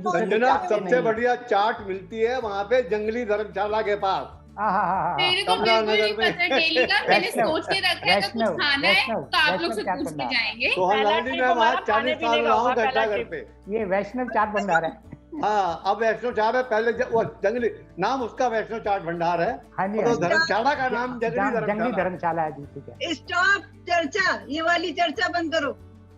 संजना, सबसे बढ़िया चाट मिलती है वहाँ पे जंगली धर्मशाला के पास। मेरे को बिल्कुल नहीं पता डेली का, मैंने सोच के रखा है तो कुछ खाना है तो आप लोग से पूछ के जाएंगे। तो मैं वहाँ 40 साल रहा हूँ घंटाघर पे। ये वैष्णव चाट भंडार है। हाँ, अब वैष्णव चाट है, पहले वो जंगली नाम उसका वैष्णव चाट भंडार है, तो धर्मशाला का नाम जंगली धर्मशाला है जी। ठीक है, स्टॉप चर्चा, ये वाली चर्चा बंद करो।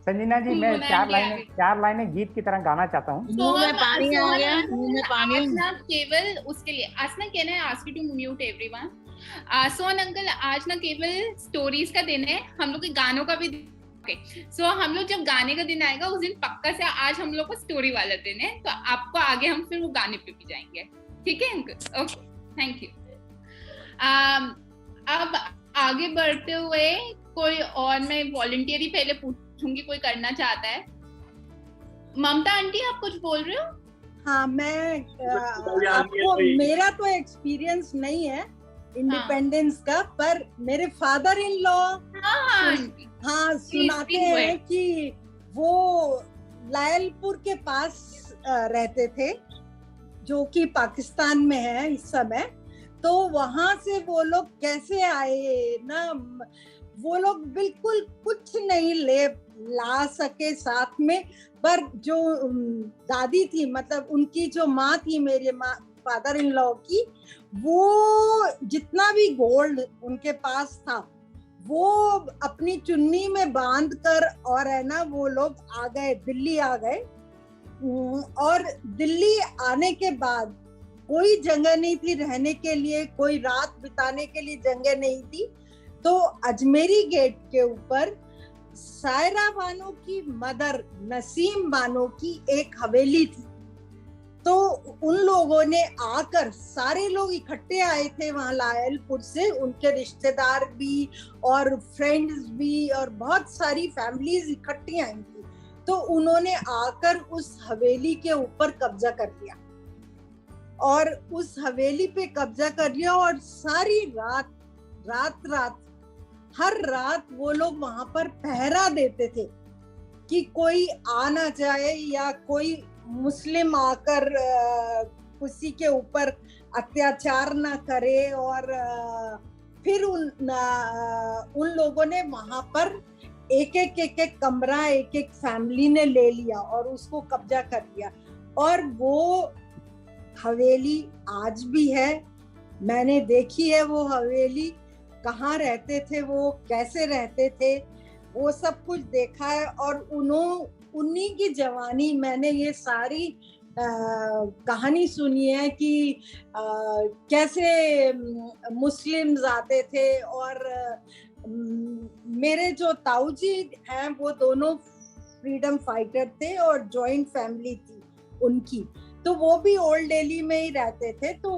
संजना जी, मैं 4 लाइनें गीत की तरह गाना चाहता हूँ। मुंह में पानी आ गया, मुंह में पानी। केवल उसके लिए आसना कहना है, ask you to mute everyone. Sohan uncle, आज ना केवल स्टोरीज का दिन है, हम लोग के गानों का भी सो हम लोग जब गाने का दिन आएगा उस दिन पक्का से, आज हम लोग का स्टोरी वाला दिन है, तो आपको आगे हम फिर वो गाने पे भी जाएंगे, ठीक है अंकल? Okay, thank you. अब आगे बढ़ते हुए कोई और, मैं वॉलंटियर ही पहले पूछूंगी, कोई करना चाहता है? ममता आंटी, आप कुछ बोल रहे हो? हाँ, मैं आपको, मेरा तो एक्सपीरियंस नहीं है इंडिपेंडेंस का, पर मेरे फादर इन लॉ हाँ सुनाते हैं कि वो लायलपुर के पास रहते थे, जो कि पाकिस्तान में है इस समय। तो वहां से वो लोग कैसे आए ना, वो लोग बिल्कुल कुछ नहीं ला सके साथ में, पर जो दादी थी, मतलब उनकी जो माँ थी, मेरे माँ फादर इन लॉ की, वो जितना भी गोल्ड उनके पास था वो अपनी चुन्नी में बांध कर और है ना वो लोग आ गए, दिल्ली आ गए। और दिल्ली आने के बाद कोई जगह नहीं थी रहने के लिए, कोई रात बिताने के लिए जगह नहीं थी। तो अजमेरी गेट के ऊपर सायरा बानो की मदर नसीम बानो की एक हवेली थी। तो उन लोगों ने आकर, सारे लोग इकट्ठे आए थे वहां लायलपुर से, उनके रिश्तेदार भी और फ्रेंड्स भी और बहुत सारी फैमिलीज इकट्ठी आई थी। तो उन्होंने आकर उस हवेली के ऊपर कब्जा कर लिया और उस हवेली पे कब्जा कर लिया, और सारी रात हर रात वो लोग वहां पर पहरा देते थे कि कोई आ ना जाए या कोई मुस्लिम आकर किसी के ऊपर अत्याचार ना करे। और फिर उन लोगों ने वहां पर एक एक कमरा एक एक फैमिली ने ले लिया और उसको कब्जा कर लिया। और वो हवेली आज भी है, मैंने देखी है वो हवेली, कहाँ रहते थे वो, कैसे रहते थे, वो सब कुछ देखा है। और उन्हीं की जवानी, मैंने ये सारी कहानी सुनी है कि कैसे मुस्लिम्स आते थे। और मेरे जो ताऊ जी हैं वो दोनों फ्रीडम फाइटर थे और जॉइंट फैमिली थी उनकी, तो वो भी ओल्ड दिल्ली में ही रहते थे। तो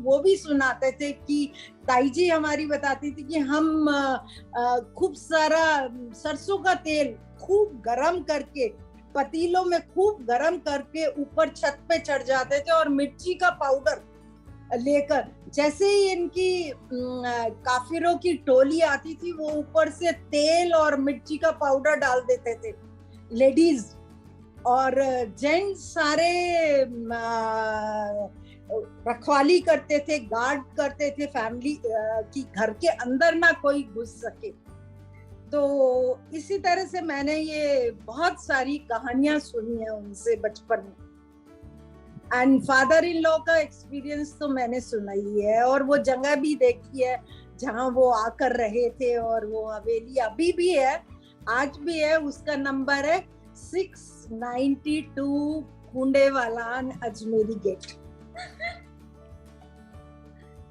वो भी सुनाते थे कि ताई जी हमारी बताती थी कि हम खूब सारा सरसों का तेल खूब गरम करके, पतीलों में खूब गरम करके ऊपर छत पे चढ़ जाते थे और मिर्ची का पाउडर लेकर, जैसे ही इनकी काफिरों की टोली आती थी वो ऊपर से तेल और मिर्ची का पाउडर डाल देते थे लेडीज, और जेंट्स सारे रखवाली करते थे, गार्ड करते थे फैमिली की, घर के अंदर ना कोई घुस सके। तो इसी तरह से मैंने ये बहुत सारी कहानियां सुनी है उनसे बचपन में। एंड फादर इन लॉ का एक्सपीरियंस तो मैंने सुना ही है, और वो जगह भी देखी है जहां वो आकर रहे थे। और वो हवेली अभी भी है, आज भी है, उसका नंबर है 692 Kundewalan Ajmeri gate.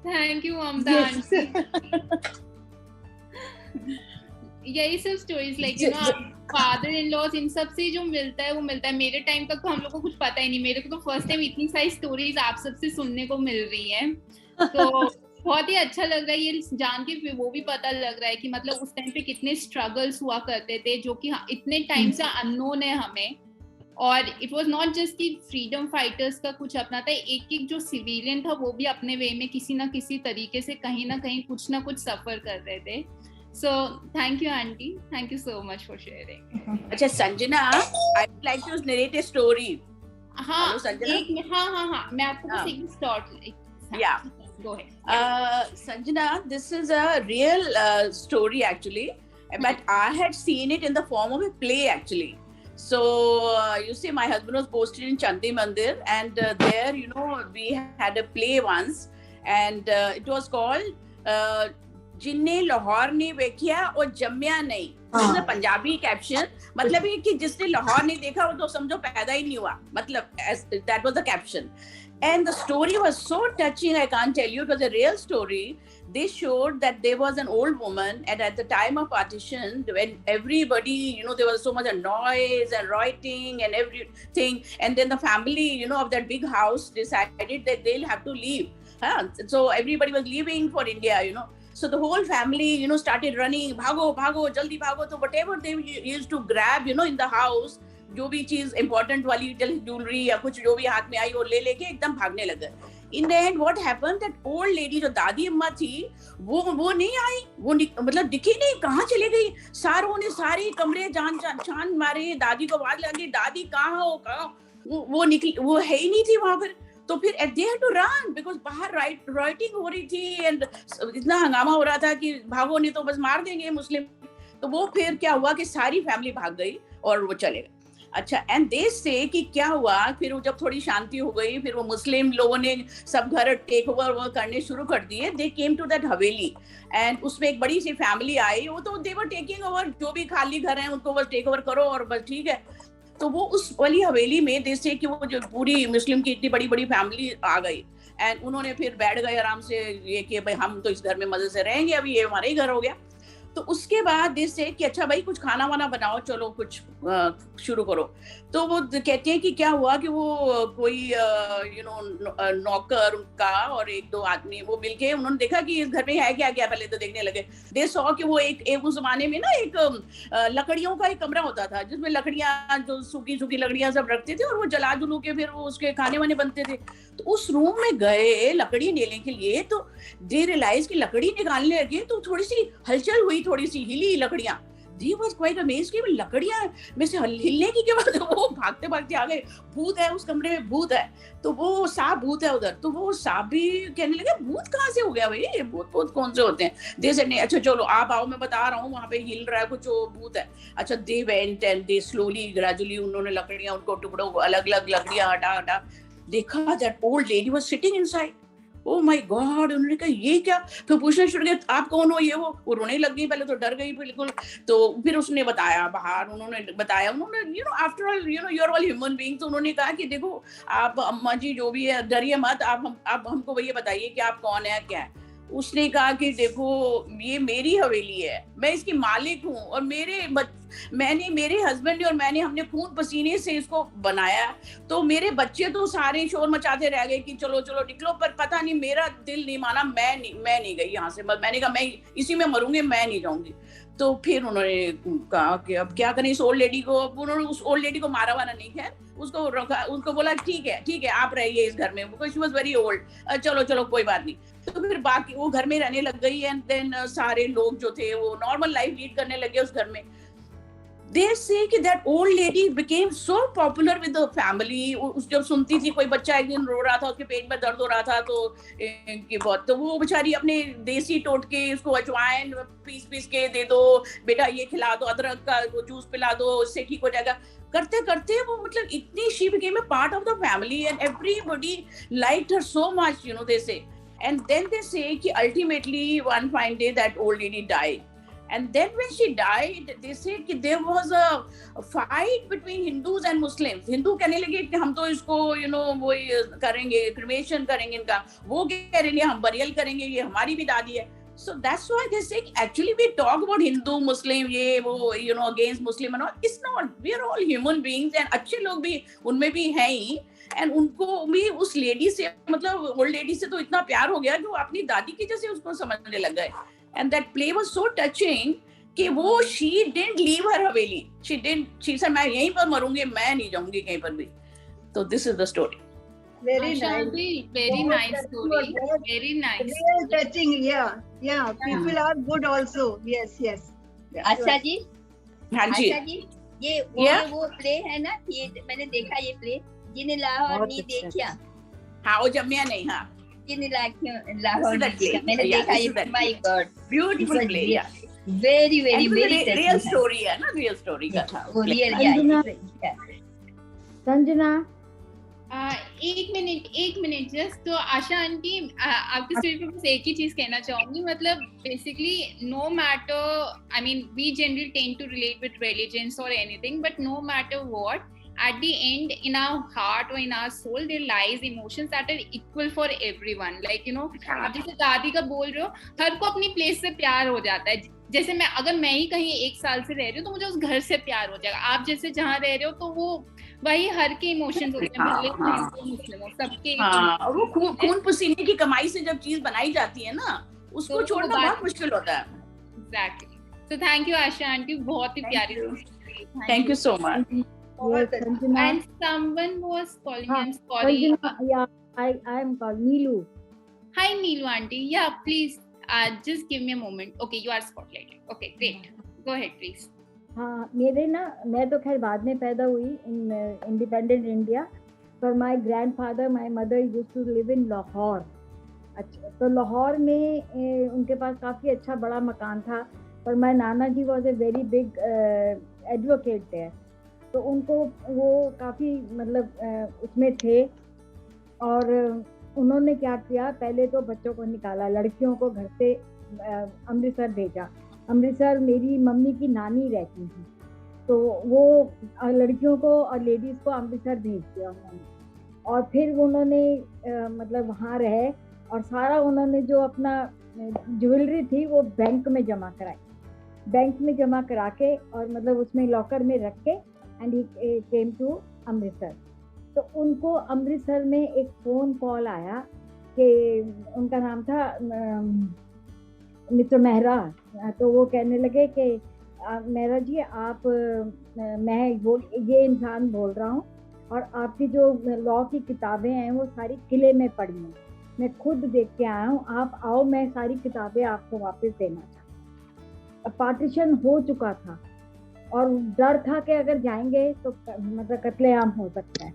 Thank you Mamta aunty. यही सब stories like you know father in laws, इन सब से जो मिलता है वो मिलता है। मेरे टाइम तक तो हम लोग को कुछ पता ही नहीं, मेरे को तो फर्स्ट टाइम इतनी सारी स्टोरीज आप सबसे सुनने को मिल रही है, तो बहुत ही अच्छा लग रहा है ये जान के। फिर वो भी पता लग रहा है कि मतलब उस टाइम पे कितने स्ट्रगल्स हुआ करते थे जो कि इतने टाइम से अननोन है हमें। और इट वाज नॉट जस्ट कि फ्रीडम फाइटर्स का कुछ अपना था, एक जो सिविलियन था वो भी अपने वे में किसी ना किसी तरीके से कहीं ना कहीं कुछ ना कुछ सफर कर रहे थे। So thank you aunty, thank you so much for sharing. अच्छा Sanjana, I would like to narrate a story. हाँ मैं आपको बस एक story, yeah, go ahead. Sanjana, this is a real story actually, but I had seen it in the form of a play actually. So you see, my husband was posted in Chandi Mandir, and there, you know, we had a play once, and it was called जिन्ने लाहौर नहीं देखा और जम्या नहीं। Punjabi caption, मतलब ये कि जिसने लाहौर नहीं देखा वो तो समझो पैदा ही नहीं हुआ, मतलब that was the caption. And the story was so touching, I can't tell you. It was a real story. They showed that there was an old woman, and at the time of partition, when everybody, there was so much noise and rioting and everything, and then the family, of that big house decided that they'll have to leave. So everybody was leaving for India, So the whole family, started running, bhago, bhago, jaldi bhago. So whatever they used to grab, in the house, जो भी चीज important वाली jewellery या कुछ जो भी हाथ में आई वो ले लेके एकदम भागने लगे. In the end, what happened? That old lady, जो दादी अम्मा थी, वो नहीं आई, वो मतलब दिखी नहीं, कहाँ चले गई. सारों ने सारे कमरे छान मारे, दादी को आवाज लगी, दादी कहाँ हो, वो निकली, वो है ही नहीं थी वहां पर. तो फिर they had to run because बाहर राइटिंग हो रही थी एंड इतना हंगामा हो रहा था कि भागो नहीं तो बस मार देंगे मुस्लिम. तो वो फिर क्या हुआ कि सारी फैमिली भाग गई और वो चले गए. अच्छा, एंड दे से कि क्या हुआ, फिर वो जब थोड़ी शांति हो गई, फिर वो मुस्लिम लोगों ने सब घर टेक ओवर वो करने शुरू कर दिए. दे came to that Haveli and उसमें एक बड़ी सी फैमिली आई. वो तो दे वर टेकिंग ओवर, जो भी खाली घर हैं उनको बस टेक ओवर करो और बस ठीक है. तो वो उस वाली हवेली में दे से कि वो जो पूरी मुस्लिम की इतनी बड़ी बड़ी फैमिली आ गई एंड उन्होंने फिर बैठ गए आराम से, ये कि भाई हम तो इस घर में मजे से रहेंगे, अभी ये हमारा ही घर हो गया. तो उसके बाद जैसे कि अच्छा भाई कुछ खाना वाना बनाओ, चलो कुछ शुरू करो. तो वो कहते हैं कि क्या हुआ कि वो कोई नौकर उनका और एक दो आदमी वो मिलके उन्होंने देखा कि इस घर में है क्या क्या. पहले तो देखने लगे, दे सॉ कि वो एक उस जमाने में ना एक लकड़ियों का एक कमरा होता था जिसमें लकड़ियां, जो सूखी सूखी लकड़ियां सब रखते थे और वो जला जुलू के फिर वो उसके खाने वाने बनते थे. तो उस रूम में गए लकड़ी लेने के लिए, तो दे रियलाइज कि लकड़ी निकालने लगे तो थोड़ी सी हलचल हुई, थोड़ी सी हिली लकड़ियां. They was quite amazed कि लकड़ियां में से हिलने की क्या बात है. वो भागते भागते आ गए, भूत है उस कमरे में, भूत है. तो वो सांप भूत है उधर. तो वो सांप भी कहने लगे भूत कहाँ से हो गया भाई, ये भूत कौन से होते हैं. दे सेड नहीं, अच्छा चलो आप आओ, मैं बता रहा हूँ वहाँ पे हिल रहा है कुछ, वो भूत है. अच्छा, they went and they slowly gradually उन्होंने लकड़ियां, उनको टुकड़ों अलग अलग लकड़ियां हटा देखा that old lady was sitting inside. Oh my God, उन्होंने कहा ये क्या. फिर पूछना शुरू किया, आप कौन हो, ये वो रोने लग गई. पहले तो डर गई बिल्कुल. तो फिर उसने बताया, बाहर उन्होंने बताया, उन्होंने after all you are all human beings. तो उन्होंने कहा कि देखो आप अम्मा जी जो भी है डरिए मत, आप हमको भैया बताइए कि आप कौन है क्या है. उसने कहा कि देखो ये मेरी हवेली है, मैं इसकी मालिक हूँ और मेरे हस्बैंड और मैंने हमने खून पसीने से इसको बनाया. तो मेरे बच्चे तो सारे शोर मचाते रह गए कि चलो चलो निकलो, पर पता नहीं मेरा दिल नहीं माना, मैं नहीं गई यहाँ से. मैंने कहा मैं इसी में मरूंगी, मैं नहीं जाऊंगी. तो फिर उन्होंने कहा कि अब क्या करें इस ओल्ड लेडी को. उन्होंने उस ओल्ड लेडी को मारा वारा नहीं, खैर उसको रखा, उसको बोला ठीक है आप रहिए इस घर में, because she was very old. चलो कोई बात नहीं. तो फिर बाकी वो घर में रहने लग गई एंड देन सारे लोग जो थे वो नॉर्मल लाइफ लीड करने लगे उस घर में. They say कि that old lady became so popular with the family. जब सुनती थी कोई बच्चा एक दिन रो रहा था, उसके पेट में दर्द हो रहा था तो वो बेचारी अपने देसी टोटके, उसको अजवाइन पीस के दे दो, बेटा ये खिला दो, अदरक का जूस पिला दो, उससे ठीक हो जाएगा. करते करते वो मतलब इतनी she became a part of the family and everybody liked her so much, they say. And then they say कि ultimately one fine day that old lady died. And then when she died, they said कि there was a fight between Hindus and Muslims. Hindu कहने लगे कि हम तो इसको वो करेंगे, क्रिमेशन करेंगे इनका. वो कह रहे हैं हम बरियल करेंगे, ये हमारी भी दादी है. So that's why they say actually we talk about Hindu, Muslim, ये वो against Muslim and all. It's not. We are all human beings and अच्छे लोग भी उनमें भी हैं ही. एंड उनको भी उस लेडी से, मतलब ओल्ड लेडी से तो इतना प्यार हो गया कि वो अपनी दादी की जैसे उसको समझने लग गए. And that play was so touching कि वो she didn't leave her Haveli. She said मैं यहीं पर मरूंगी, मैं नहीं जाऊंगी कहीं पर भी. तो this is the story. Very nice story. Very nice. Real touching. Yeah. People are good also. Yes. अच्छा जी. हाँ जी. अच्छा जी, ये वो प्ले है ना, ये मैंने देखा ये प्ले. जिन लाहौर नहीं देखा. हाँ, वो जमिया नहीं. हाँ, जिन लाहौर मैंने देखा ये. My God, beautiful play. Very real story है ना, रियल स्टोरी का था वो. रियल. संजना, एक मिनट जस्ट. तो आशा आंटी, आपकी स्टोरी पे बस एक ही चीज कहना चाहूंगी. मतलब basically no matter, I mean we generally tend to relate with religions और anything, but no matter what, at the end, in our heart or in our soul, there lies emotions that are equal for everyone. Like, you know, आप जैसे दादी का बोल रहे हो, हर को अपनी प्लेस से प्यार हो जाता है. जैसे अगर मैं ही कहीं 1 साल से रह रही हूँ तो मुझे उस घर से प्यार हो जाएगा. आप जैसे जहाँ रह रहे हो तो वो वही हर के इमोशंस होते हैं, भले मुस्लिम हो, सबके. और वो खून पसीने की कमाई से जब चीज बनाई जाती है ना, उसको छोड़ना बहुत मुश्किल होता है. Exactly. So thank you Asha aunty, बहुत ही प्यारी. Thank you so much. And someone was calling. I'm sorry. Yeah, I am called Neelu. Hi Neelu aunty. Yeah, please just give me a moment. Okay, you are spotlighted. Okay, great. Go ahead please. हाँ, मेरे ना, मैं तो खैर बाद में पैदा हुई इन इंडिपेंडेंट इंडिया, पर my grandfather, my mother used to live in Lahore. अच्छा, तो लाहौर में उनके पास काफ़ी अच्छा बड़ा मकान था, पर my Nana ji was a very big advocate there. तो उनको वो काफ़ी मतलब उसमें थे, और उन्होंने क्या किया, पहले तो बच्चों को निकाला, लड़कियों को घर से अमृतसर भेजा. अमृतसर मेरी मम्मी की नानी रहती थी, तो वो लड़कियों को और लेडीज़ को अमृतसर भेज दिया उन्होंने. और फिर उन्होंने मतलब वहाँ रहे, और सारा उन्होंने जो अपना ज्वेलरी थी वो बैंक में जमा कराई. बैंक में जमा करा के और मतलब उसमें लॉकर में रख के, and he came to Amritsar. तो उनको अमृतसर में एक फ़ोन कॉल आया कि उनका नाम था मिस्टर मेहरा. तो वो कहने लगे कि मेहरा जी आप, मैं ये इंसान बोल रहा हूँ, और आपकी जो लॉ की किताबें हैं वो सारी किले में पड़ी हैं, मैं खुद देख के आया हूँ, आप आओ, मैं सारी किताबें आपको वापस देना चाहता हूँ. पार्टीशन हो चुका था और डर था कि अगर जाएंगे तो मतलब कत्लेआम हो सकता है,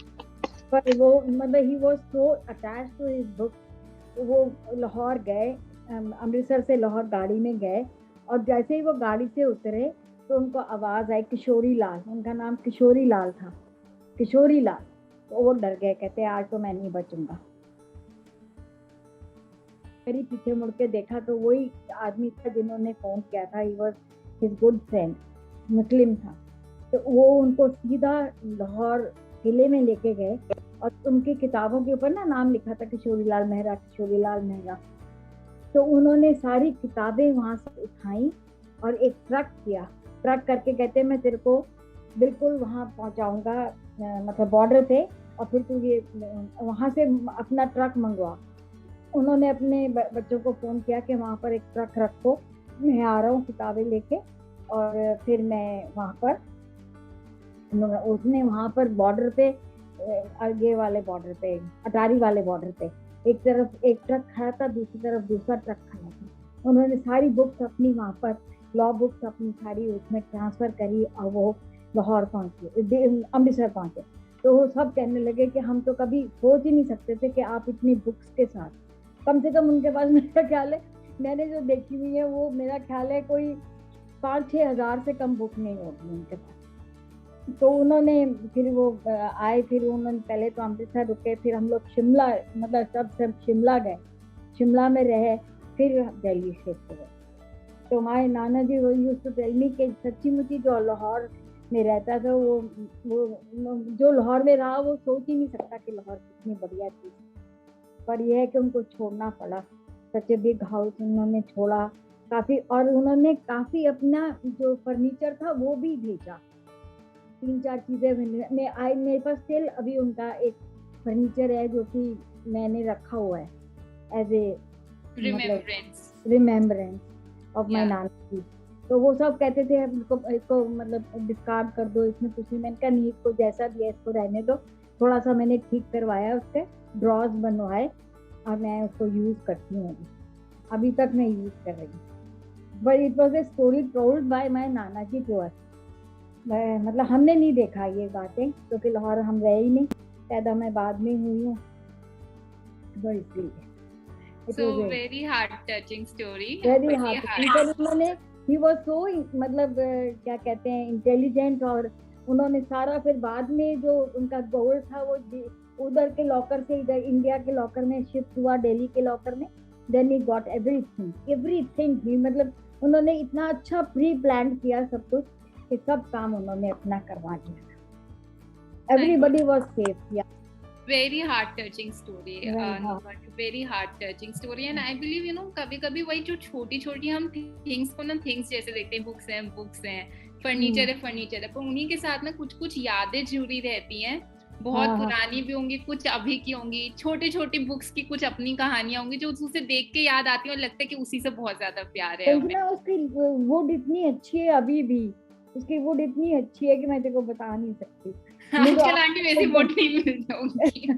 पर वो मतलब he was so attached to his book. वो लाहौर गए, अमृतसर से लाहौर गाड़ी में गए, और जैसे ही वो गाड़ी से उतरे तो उनको आवाज़ आई किशोरी लाल, उनका नाम किशोरी लाल था, किशोरी लाल. तो वो डर गए, कहते आज तो मैं नहीं बचूंगा. मेरी पीछे मुड़ के देखा तो वही आदमी था जिन्होंने फ़ोन किया था. He was his good friend, Muslim था. तो वो उनको सीधा लाहौर किले में लेके गए, और उनकी किताबों के ऊपर ना नाम लिखा था किशोरी लाल मेहरा, किशोरी लाल मेहरा. तो उन्होंने सारी किताबें वहाँ से उठाई और एक ट्रक किया, ट्रक करके कहते मैं तेरे को बिल्कुल वहाँ पहुँचाऊँगा, मतलब बॉर्डर पे, और फिर तू ये वहाँ से अपना ट्रक मंगवा. उन्होंने अपने बच्चों को फ़ोन किया कि वहाँ पर एक ट्रक रखो, मैं आ रहा हूँ किताबें लेके. और फिर मैं वहाँ पर, उसने वहाँ पर बॉर्डर पे, ये वाले बॉर्डर पे, अटारी वाले बॉर्डर पे, एक तरफ एक ट्रक खड़ा था, दूसरी तरफ दूसरा ट्रक खड़ा था. उन्होंने सारी बुक्स अपनी वहाँ पर, लॉ बुक्स अपनी सारी उसमें ट्रांसफ़र करी, और वो लाहौर पहुँचे, अमृतसर पहुँचे. तो वो सब कहने लगे कि हम तो कभी सोच ही नहीं सकते थे कि आप इतनी बुक्स के साथ, कम से कम उनके पास, मेरा ख्याल है, मैंने जो देखी हुई है वो मेरा ख्याल है कोई 5-6 हज़ार से कम बुक नहीं होती उनके पास. तो उन्होंने फिर वो आए, फिर उन्होंने पहले तो अमृतसर रुके, फिर हम लोग शिमला, मतलब सब शिमला गए, शिमला में रहे, फिर दिल्ली शिफ्ट हुए. तो हमारे नाना जी वो यूज्ड टू टेल मी कि सच्ची मुच्ची जो लाहौर में रहता था, वो जो लाहौर में रहा वो सोच ही नहीं सकता कि लाहौर कितनी बढ़िया चीज़. पर यह है कि उनको छोड़ना पड़ा. सच ए बिग हाउस उन्होंने छोड़ा काफ़ी, और उन्होंने काफ़ी अपना जो फर्नीचर था वो भी भेजा. 3-4 चीज़ें मेरे पास स्टिल अभी उनका एक फर्नीचर है जो कि मैंने रखा हुआ है as a remembrance of my नाना जी. तो वो सब कहते थे इसको मतलब डिस्कार्ड कर दो, इसमें कुछ नहीं. मैंने कहा नहीं, इसको जैसा भी है इसको रहने दो. थोड़ा सा मैंने ठीक करवाया, उसके ड्रॉज बनवाए, और मैं उसको यूज़ करती हूँ. अभी तक मैं यूज़ कर रही हूँ. But it was a story told by my Nana ji to us. मतलब हमने नहीं देखा ये बातें, क्योंकि लाहौर हम रहे ही नहीं, पैदा मैं बाद में हुई हूँ, तो इसलिए. So very heart touching story. Very heart touching. उन्होंने, he was so मतलब क्या कहते हैं, इंटेलिजेंट, और उन्होंने सारा फिर बाद में जो उनका गोल्ड था वो उधर के लॉकर से इधर इंडिया के लॉकर में शिफ्ट हुआ, दिल्ली के लॉकर में. Then he got everything. ही मतलब उन्होंने इतना अच्छा प्री प्लान किया सब कुछ कि सब काम उन्होंने अपना करवा दिया. Everybody was safe. Yeah. Very heart touching story. Very heart touching story. And I believe कभी-कभी वही जो छोटी-छोटी हम things को ना things जैसे देखते हैं, books हैं, फर्नीचर है, पर उन्हीं के साथ में कुछ यादें जुड़ी रहती हैं, बहुत पुरानी भी होंगी, कुछ अभी की होंगी, छोटे बुक्स की कुछ अपनी कहानियां होंगी जो उसे देख के याद आती है और लगता है कि उसी से बहुत ज्यादा प्यार है हमें। उसकी वुड इतनी अच्छी है, अभी भी उसकी वुड इतनी अच्छी है कि मैं तेरे को बता नहीं सकती। आजकल आंटी वैसी वुड नहीं मिल जाऊंगी।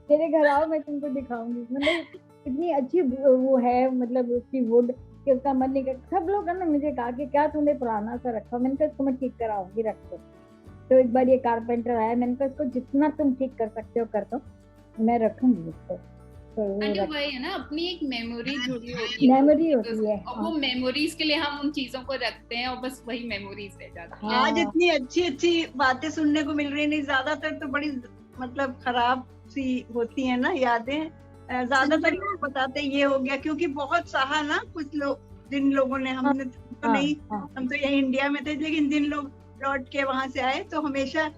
तेरे घर आओ, मैं तुमको दिखाऊंगी। मतलब इतनी अच्छी वो है, मतलब उसकी वुड कि उसका मन नहीं कर। सब लोग है ना मुझे कहा कि क्या तुमने पुराना सा रखा, मैंने कहा इसको मैं ठीक कराऊंगी, रख दो। तो एक बार ये कारपेंटर आया, मैंने कहा इसको जितना तुम ठीक कर सकते हो कर दो, मैं रखूंगी इसको। तो वही है ना, अपनी एक मेमोरी जुड़ी होती है, मेमोरी होती है, और वो मेमोरीज के लिए हम उन चीजों को रखते हैं और बस वही मेमोरीज रह जाती है। आज इतनी अच्छी बातें सुनने को मिल रही, नहीं ज्यादातर तो बड़ी मतलब खराब सी होती है ना यादें। ज्यादातर लोग बताते ये हो गया, क्योंकि बहुत सहा ना कुछ लोग, जिन लोगों ने, हमने तो नहीं, हम तो यही इंडिया में थे, लेकिन जिन लोग लौट के वहां से आए तो हमेशा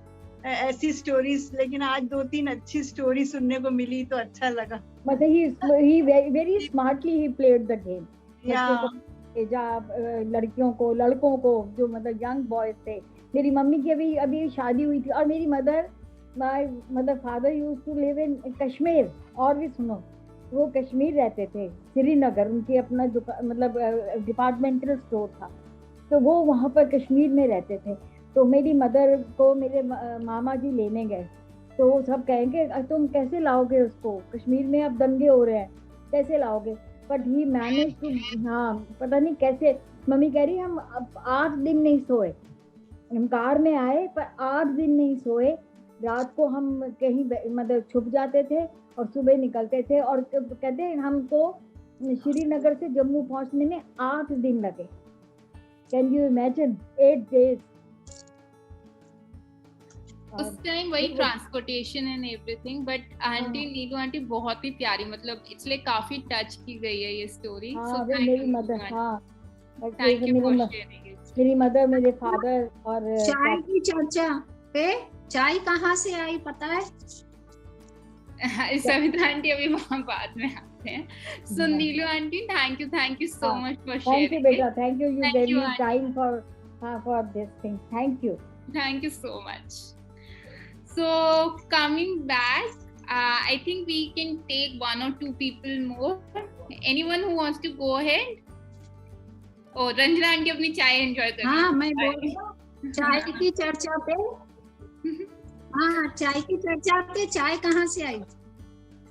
ऐसी स्टोरीज। लेकिन आज 2-3 अच्छी स्टोरी सुनने को मिली तो अच्छा लगा। मतलब he very smartly he played the game. लड़कियों को, लड़कों को, जो मतलब यंग बॉयज थे। मेरी मम्मी की अभी शादी हुई थी, और मेरी mother father used to live in Kashmir. और भी सुनो, वो कश्मीर रहते थे, श्रीनगर, उनकी अपना मतलब डिपार्टमेंटल स्टोर था, तो वो वहाँ पर कश्मीर में रहते थे। तो मेरी मदर को मेरे मामा जी लेने गए, तो वो सब कहेंगे तुम कैसे लाओगे उसको, कश्मीर में अब दंगे हो रहे हैं, कैसे लाओगे। बट ही मैनेज टू, हाँ पता नहीं कैसे। मम्मी कह रही हम 8 दिन नहीं सोए, हम कार में आए पर 8 दिन नहीं सोए। रात को हम कहीं मतलब छुप जाते थे और सुबह निकलते थे, और कहते हैं हमको श्रीनगर से जम्मू पहुंचने में 8 दिन लगे। Can you imagine 8 days? उस टाइम वही transportation and everything. But aunty, Neelu aunty बहुत ही प्यारी, मतलब इसलिए काफी टच की गई है ये स्टोरी। सो मेरी मदर, मेरी मदर, मेरे फादर। और चाय की चर्चा पे चाय कहाँ से आई पता है? सविता आंटी अभी वहाँ बाद में आते हैं। So Neelu aunty, thank you so much for sharing. Thank you बेटा, thank you, you gave me time for this thing. Thank you so much. So coming back, I think we can take 1 or 2 people more. Anyone who wants to go ahead? Oh, Ranjana aunty अपनी चाय enjoy कर रही है। हाँ, मैं बोल रही हूँ चाय की चर्चा पे। हाँ, चाय की चर्चा पे चाय कहाँ से आई?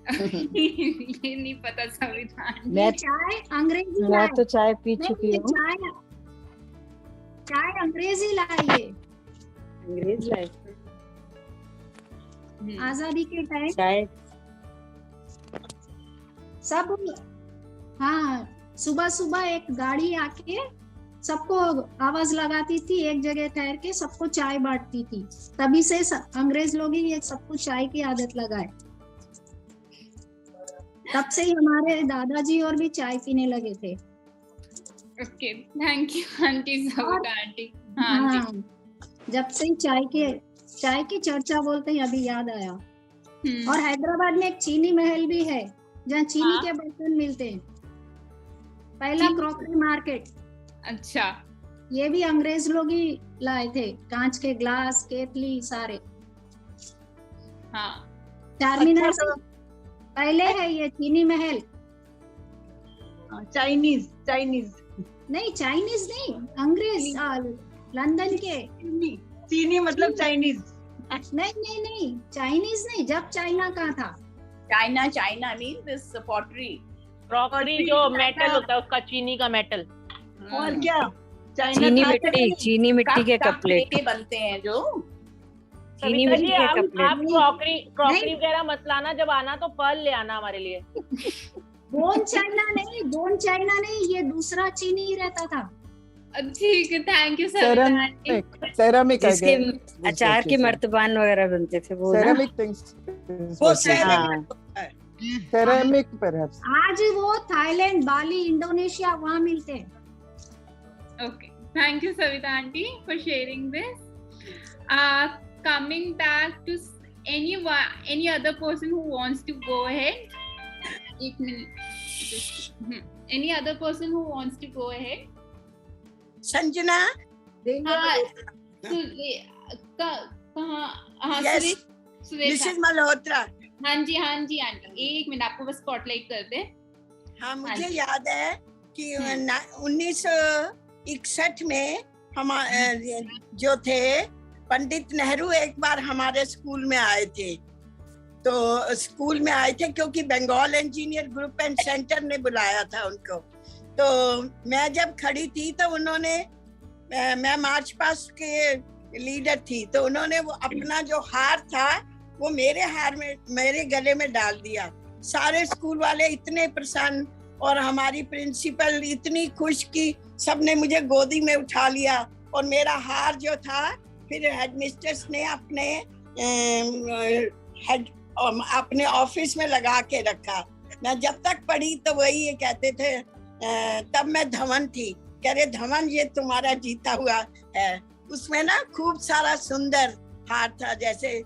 ये नहीं पता सविता आंटी। मैं चाय अंग्रेजी, मैं तो चाय पी चुकी हूँ। चाय अंग्रेजी लाई है, अंग्रेज लाई। आजादी के टाइम सब, हाँ, सुबह एक गाड़ी आके सबको आवाज लगाती थी, एक जगह ठहर के सबको चाय बांटती थी। तभी से अंग्रेज लोग ही ये सबको चाय की आदत लगाए। तब से ही हमारे दादाजी और भी चाय पीने लगे थे। Okay, thank you aunty, Savita aunty. हाँ, जब से ही चाय की चर्चा बोलते ही अभी याद आया। और हैदराबाद में एक चीनी महल भी है जहाँ चीनी के बर्तन मिलते हैं, पहला क्रॉकरी मार्केट। अच्छा, ये भी अंग्रेज लोग ही लाए थे, कांच के ग्लास, केतली सारे। हाँ, चारमीनार से पहले है ये चीनी महल। चाइनीज नहीं, अंग्रेज, लंदन के। चीनी मतलब चाइनीज? नहीं, चाइनीज नहीं, जब चाइना का था। China mean this pottery, crockery जो मेटल होता है उसका, चीनी का मेटल। और क्या, चीनी मिट्टी के कप प्लेट बनते हैं जो चीनी मिट्टी के कप प्लेट। आप क्रॉकरी वगैरह मत लाना, जब आना तो पर्ल ले आना हमारे लिए। डोन चाइना नहीं, ये दूसरा चीनी ही रहता था। ठीक है, थैंक यू सेरामिक अचार के मर्तबान वगैरह बनते थे वो, सेरामिक थिंग्स, वो सेरामिक परहैप्स। आज वो थाईलैंड, बाली, इंडोनेशिया वहाँ मिलते हैं। Okay, thank you Savita aunty for sharing this. coming back to any other person who wants to go ahead. एक minute. Any other person who wants to go ahead? Sanjana, Mrs Malhotra. हाँ जी aunty, एक minute आपको बस spotlight कर दे। हाँ, मुझे याद है कि 1961 में हम जो थे पंडित नेहरू एक बार हमारे स्कूल में आए थे। तो स्कूल में आए थे क्योंकि Bengal engineer group and centre ने बुलाया था उनको। तो मैं जब खड़ी थी तो उन्होंने, मैं मार्च पास्ट के लीडर थी, तो उन्होंने वो अपना जो हार था वो मेरे गले में डाल दिया। सारे स्कूल वाले इतने प्रसन्न और हमारी प्रिंसिपल इतनी खुश कि सबने मुझे गोदी में उठा लिया और मेरा हार जो था फिर हेडमिस्ट्रेस ने अपने ऑफिस में लगा के रखा। मैं जब तक पढ़ी तो वही ये कहते थे, तब मैं धवन थी, कह रहे धवन ये तुम्हारा जीता हुआ है। उसमें ना खूब सारा सुंदर हार था, जैसे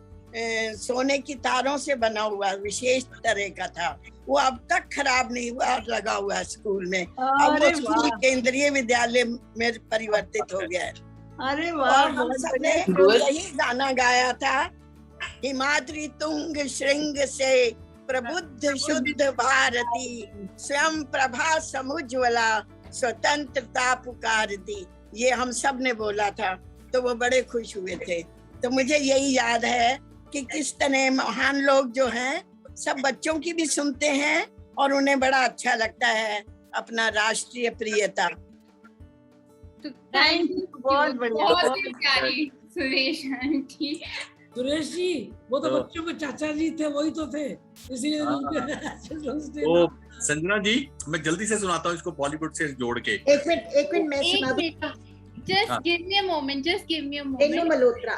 सोने की तारों से बना हुआ विशेष तरह का था। वो अब तक खराब नहीं हुआ और लगा हुआ स्कूल में। अब वो स्कूल केंद्रीय विद्यालय में परिवर्तित हो गया है। अरे वाह! और हम सबने यही गाना गाया था, हिमाद्री तुंग श्रृंग से प्रबुद्ध शुद्ध भारती, स्वयं प्रभा समुज्वला स्वतंत्रता पुकारती। ये हम सब ने बोला था, तो वो बड़े खुश हुए थे। तो मुझे यही याद है कि किस तरह महान लोग जो हैं सब बच्चों की भी सुनते हैं और उन्हें बड़ा अच्छा लगता है अपना राष्ट्रीय प्रियता। थैंक यू, बहुत बढ़िया, बहुत प्यारी सुरेश आंटी। सुरेश जी वो तो बच्चों के चाचा जी थे, वही तो थे, इसीलिए तो संजना जी मैं जल्दी से सुनाता हूँ इसको बॉलीवुड से जोड़ के। एक मिनट मैं सुना दूं। Just give me a moment. Renu Malhotra.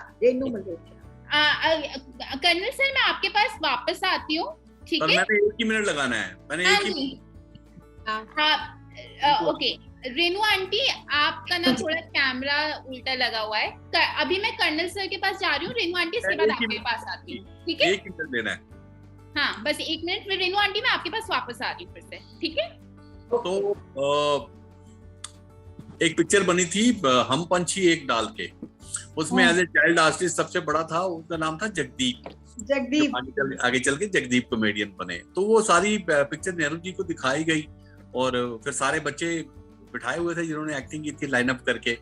Colonel sir मैं आपके पास वापस आती हूँ, ठीक है? मैंने 1 ही मिनट लगाना है, मैंने 1 ही। ओके रेनू आंटी, आपका ना थोड़ा कैमरा उल्टा लगा हुआ है। अभी मैं कर्नल सर के पास जा रही हूँ, रेनू आंटी इसके बाद आपके पास आती हूँ, ठीक है? 1 मिनट देना है। हाँ बस 1 मिनट, फिर रेनू आंटी मैं आपके पास वापस आ रही हूँ फिर से, ठीक है? तो एक पिक्चर बनी थी हम पंछी एक डाल के, उसमें एज ए चाइल्ड आर्टिस्ट सबसे बड़ा था, उसका नाम था जगदीप। आगे चल के जगदीप कॉमेडियन बने। तो वो सारी पिक्चर नेहरू जी को दिखाई गई और फिर सारे बच्चे बिठाए हुए थे जिन्होंने एक्टिंग की थी लाइन अप करके।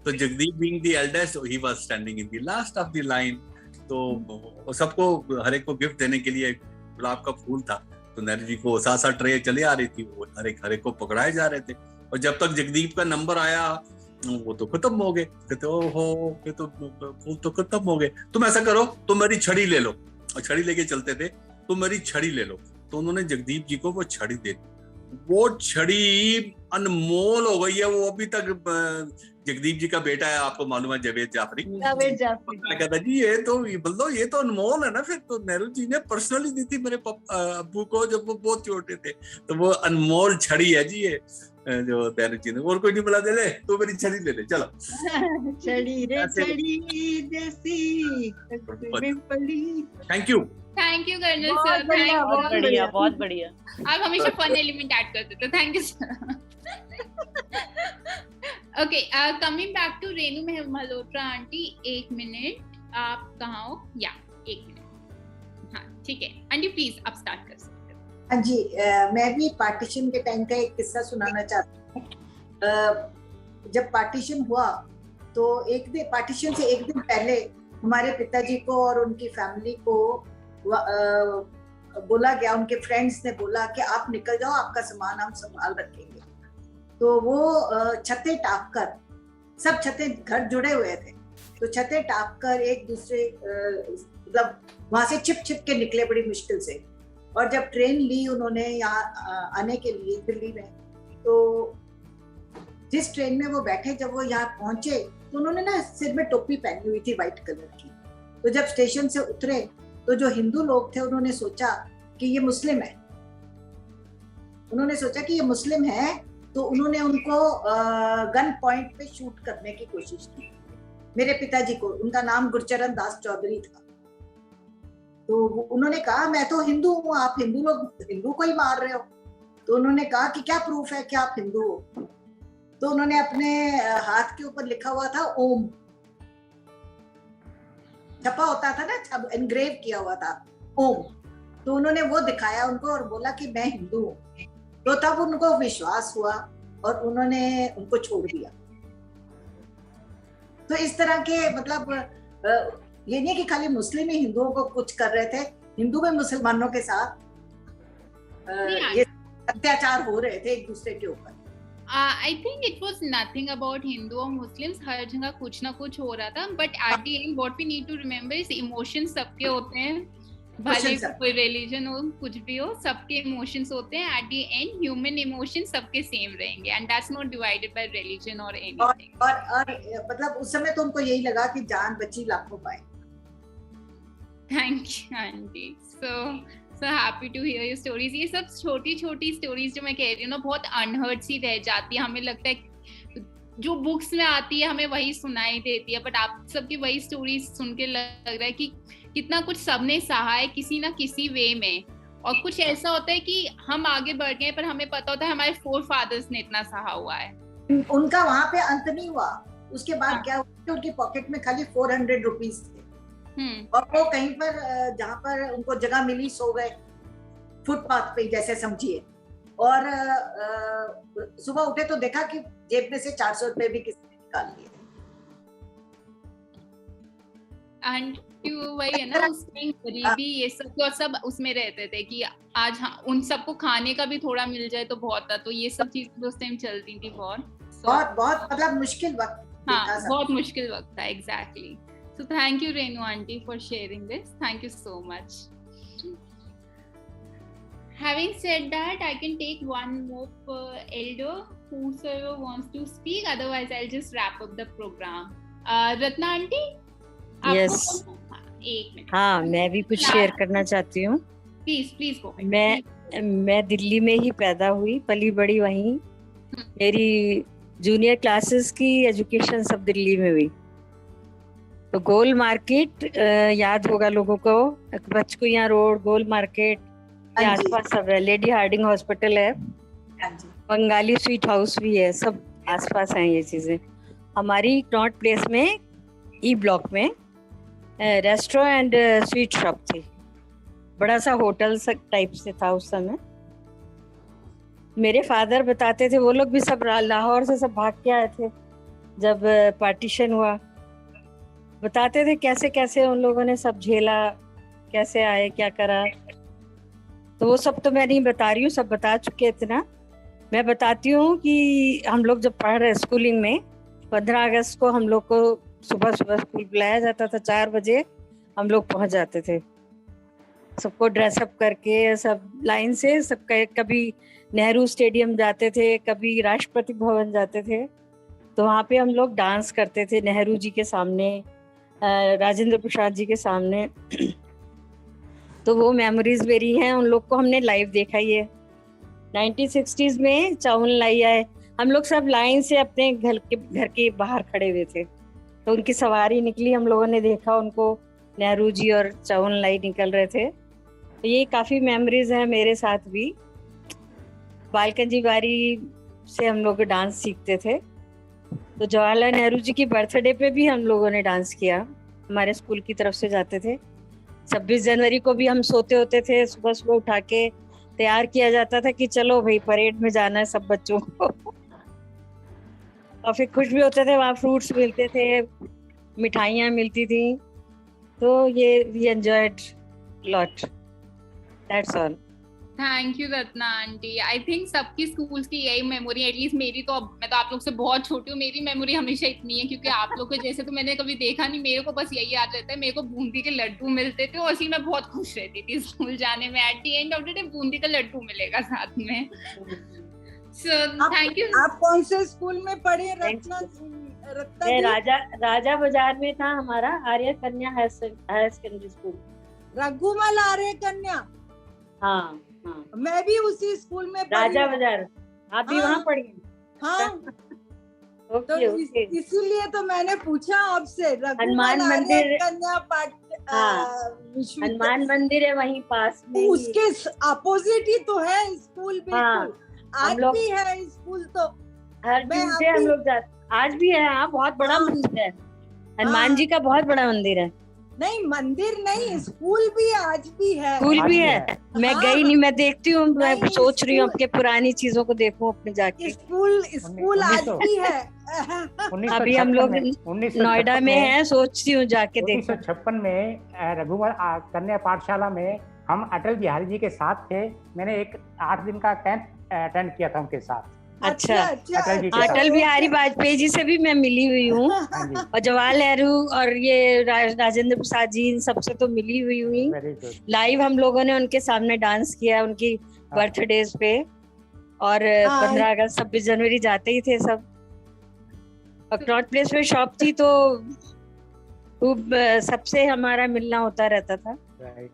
तो Jagdeep being the eldest, he was standing in the last of the line. तो सबको हर एक को गिफ्ट देने के लिए गुलाब का फूल था, तो नेहरू जी को साथ साथ ट्रे चले आ रही थी, वो हर एक को पकड़ाए जा रहे थे। और जब तक जगदीप का नंबर आया वो तो खत्म हो गए, कहते ओहो ये तो फूल तो खत्म हो गए, तुम ऐसा करो तुम मेरी छड़ी ले लो। और छड़ी लेके चलते थे, तुम मेरी छड़ी ले लो। तो उन्होंने जगदीप जी को वो छड़ी दे दी। वो छड़ी अनमोल हो गई है, वो अभी तक जगदीप जी का बेटा है, आपको मालूम है, जावेद जाफरी कहता जी ये तो अनमोल है ना। फिर तो नेहरू जी ने पर्सनली दी थी मेरे अब्बू को जब वो बहुत छोटे थे। तो वो अनमोल छड़ी है जी ये जो नेहरू जी ने। और कोई नहीं बोला, दे ले तू मेरी छड़ी ले ले, चलो छड़ी रे छड़ी जैसी थैंक यू कर्नल सर, बहुत बढ़िया। आप हमेशा फन एलिमेंट ऐड करते थे, thank you sir. Okay coming back to Renu Malhotra aunty, 1 minute, आप कहाँ हो? या 1 मिनट, हाँ ठीक है आंटी, प्लीज आप स्टार्ट कर सकते हो। हाँ जी, मैं भी पार्टीशन के टाइम का एक किस्सा सुनाना चाहती हूँ। जब पार्टीशन हुआ तो पार्टीशन से एक दिन पहले हमारे पिताजी को और उनकी फैमिली को बोला गया, उनके फ्रेंड्स ने बोला कि आप निकल जाओ, आपका सामान हम संभाल रखेंगे। तो वो छतें टाप कर, सब छतें घर जुड़े हुए थे, तो छतें टाप कर एक दूसरे मतलब वहां से छिप के निकले बड़ी मुश्किल से। और जब ट्रेन ली उन्होंने यहाँ आने के लिए दिल्ली में, तो जिस ट्रेन में वो बैठे, जब वो यहाँ पहुंचे तो उन्होंने ना सिर में टोपी पहनी हुई थी व्हाइट कलर की। तो जब स्टेशन से उतरे तो जो हिंदू लोग थे उन्होंने सोचा कि ये मुस्लिम है, तो उन्होंने उनको गन पॉइंट पे शूट करने की कोशिश की। मेरे पिताजी को, उनका नाम गुरचरण दास चौधरी था। तो उन्होंने कहा मैं तो हिंदू हूँ, आप हिंदू लोग हिंदू को ही मार रहे हो। तो उन्होंने कहा कि क्या प्रूफ है कि आप हिंदू हो? तो उन्होंने अपने हाथ के ऊपर लिखा हुआ था ओम, छपा होता था ना, एनग्रेव किया हुआ था ओम। तो उन्होंने वो दिखाया उनको और बोला कि मैं हिंदू हूँ। तो तब उनको विश्वास हुआ और उन्होंने उनको छोड़ दिया। तो इस तरह के मतलब ये नहीं कि खाली मुस्लिम ही हिंदुओं को कुछ कर रहे थे, हिंदू में मुसलमानों के साथ ये अत्याचार हो रहे थे एक दूसरे के ऊपर। I think it was nothing about Hindu or Muslims, हर जगह कुछ ना कुछ हो रहा था। But at the end what we need to remember is emotions सबके होते हैं, भले कोई रिलीजन हो कुछ भी हो, सबके इमोशंस होते हैं। At the end human emotions सबके सेम रहेंगे and that's not divided by religion और एनीथिंग। और मतलब उस समय तो उनको यही लगा कि जान बची लाखों पाए। Thank you aunty, so happy to hear your stories। ये सब छोटी छोटी स्टोरीज जो मैं कह रही हूँ ना, बहुत अनहर्ड सी रह जाती है। हमें लगता है जो बुक्स में आती है हमें वही सुनाई देती है, बट आप सबकी वही स्टोरीज सुन के लग रहा है कि कितना कुछ सबने सहा है किसी ना किसी वे में। और कुछ ऐसा होता है कि हम आगे बढ़ गए पर हमें पता होता है हमारे फोर फादर्स ने इतना सहा हुआ है। उनका वहाँ पे अंत नहीं हुआ। उसके बाद क्या हुआ, उनकी पॉकेट में खाली 400 रुपीज थे और वो कहीं पर जहाँ पर उनको जगह मिली सो गए, फुटपाथ पे जैसे समझिए। और सुबह उठे तो देखा कि जेब में से 400 रुपए भी किसी ने निकाल लिए। एंड वही है ना, उस टाइम गरीबी ये सब और सब उसमें रहते थे कि आज उन सबको खाने का भी थोड़ा मिल जाए तो बहुत था। तो ये सब चीजें उस टाइम चलती थी बहुत मतलब मुश्किल वक्त। हाँ, बहुत मुश्किल वक्त था। Exactly. So thank you Renu aunty for sharing this. Thank you so much. Having said that, I can take one more elder whosoever wants to speak. Otherwise, I'll just wrap up the program. Ratna aunty? Yes. एक minute. हाँ, मैं भी कुछ share करना चाहती हूँ। Please go. मैं दिल्ली में ही पैदा हुई, पली बड़ी वहीं। मेरी जूनियर क्लासेस की एजुकेशन सब दिल्ली में हुई। तो गोल मार्केट याद होगा लोगों को, बचकुइया रोड, गोल मार्केट के आसपास सब है। लेडी हार्डिंग हॉस्पिटल है, बंगाली स्वीट हाउस भी है, सब आसपास हैं ये चीजें। हमारी नॉर्थ प्लेस में ई ब्लॉक में रेस्टोरेंट एंड स्वीट शॉप थी, बड़ा सा होटल टाइप से था उस समय। मेरे फादर बताते थे, वो लोग भी सब लाहौर से सब भाग के आए थे जब पार्टीशन हुआ। बताते थे कैसे कैसे उन लोगों ने सब झेला, कैसे आए, क्या करा। तो वो सब तो मैं नहीं बता रही हूँ, सब बता चुके इतना। मैं बताती हूँ कि हम लोग जब पढ़ रहे स्कूलिंग में, 15 अगस्त को हम लोग को सुबह सुबह स्कूल बुलाया जाता था। 4 बजे हम लोग पहुंच जाते थे, सबको ड्रेसअप करके सब लाइन से। सब कभी नेहरू स्टेडियम जाते थे, कभी राष्ट्रपति भवन जाते थे। तो वहाँ पे हम लोग डांस करते थे नेहरू जी के सामने, राजेंद्र प्रसाद जी के सामने। तो वो मेमोरीज मेरी हैं, उन लोग को हमने लाइव देखा ही है। 1960s में चाउन लाई आए, हम लोग सब लाइन से अपने घर के बाहर खड़े हुए थे। तो उनकी सवारी निकली, हम लोगों ने देखा उनको, नेहरू जी और चाउन लाई निकल रहे थे। तो ये काफ़ी मेमोरीज हैं मेरे साथ भी। बालकंजी बारी से हम लोग डांस सीखते थे। तो जवाहरलाल नेहरू जी की बर्थडे पे भी हम लोगों ने डांस किया, हमारे स्कूल की तरफ से जाते थे। 26 जनवरी को भी हम सोते होते थे, सुबह सुबह उठा के तैयार किया जाता था कि चलो भाई परेड में जाना है सब बच्चों को। और फिर खुश भी होते थे, वहाँ फ्रूट्स मिलते थे, मिठाइयाँ मिलती थी। तो ये we enjoyed lot, that's all. Thank you Ratna aunty. I think सबकी स्कूल्स की यही मेमोरी, एटलीस्ट मेरी तो, मैं तो आप लोग से बहुत छोटी हूँ, मेरी मेमोरी हमेशा इतनी है क्योंकि आप लोग को जैसे तो मैंने कभी देखा नहीं। मेरे को बस यही याद रहता है, मेरे को बूंदी के लड्डू मिलते थे और इसी में बहुत खुश रहती थी स्कूल जाने में। At the end of the day Bundi का लड्डू मिलेगा साथ में। सो थैंक यू। आप कौन से स्कूल में पढ़े रत्ना? राजा बाजार में था हमारा आर्य कन्या हायर सेकेंडरी स्कूल। रघुमल आर्य कन्या? हाँ, मैं भी उसी स्कूल में राजा बाजार। आप भी वहाँ पढ़ी? हाँ। तो इसीलिए तो मैंने पूछा आपसे। हनुमान मंदिर, कन्या पाठ, हनुमान मंदिर है वहीं पास में, उसके अपोजिट ही तो है स्कूल। बिल्कुल आज भी है स्कूल, तो हर दिन से हम लोग जाते, आज भी है। हाँ, बहुत बड़ा मंदिर है, हनुमान जी का बहुत बड़ा मंदिर है। नहीं मंदिर नहीं, स्कूल भी आज भी है। स्कूल भी है। मैं गई नहीं, मैं देखती हूँ, मैं सोच रही हूँ अपने पुरानी चीजों को देखूं अपने जाके। स्कूल आज भी है। अभी हम लोग नोएडा में हैं, सोचती हूँ जाके देखूं। 1956 में रघुवर कन्या पाठशाला में हम अटल बिहारी जी के साथ थे। मैंने एक 8 दिन का कैंप अटेंड किया था उनके साथ। अच्छा, अटल बिहारी वाजपेयी जी से भी मैं मिली हुई हूँ, और जवाहरलाल नेहरू और ये राजेंद्र प्रसाद जी, इन सबसे तो मिली हुई हुई। लाइव हम लोगों ने उनके सामने डांस किया उनकी बर्थडेज पे, और 15 अगस्त 26 जनवरी जाते ही थे सब। और क्लॉथ प्लेस में शॉप थी, तो खूब सबसे हमारा मिलना होता रहता था।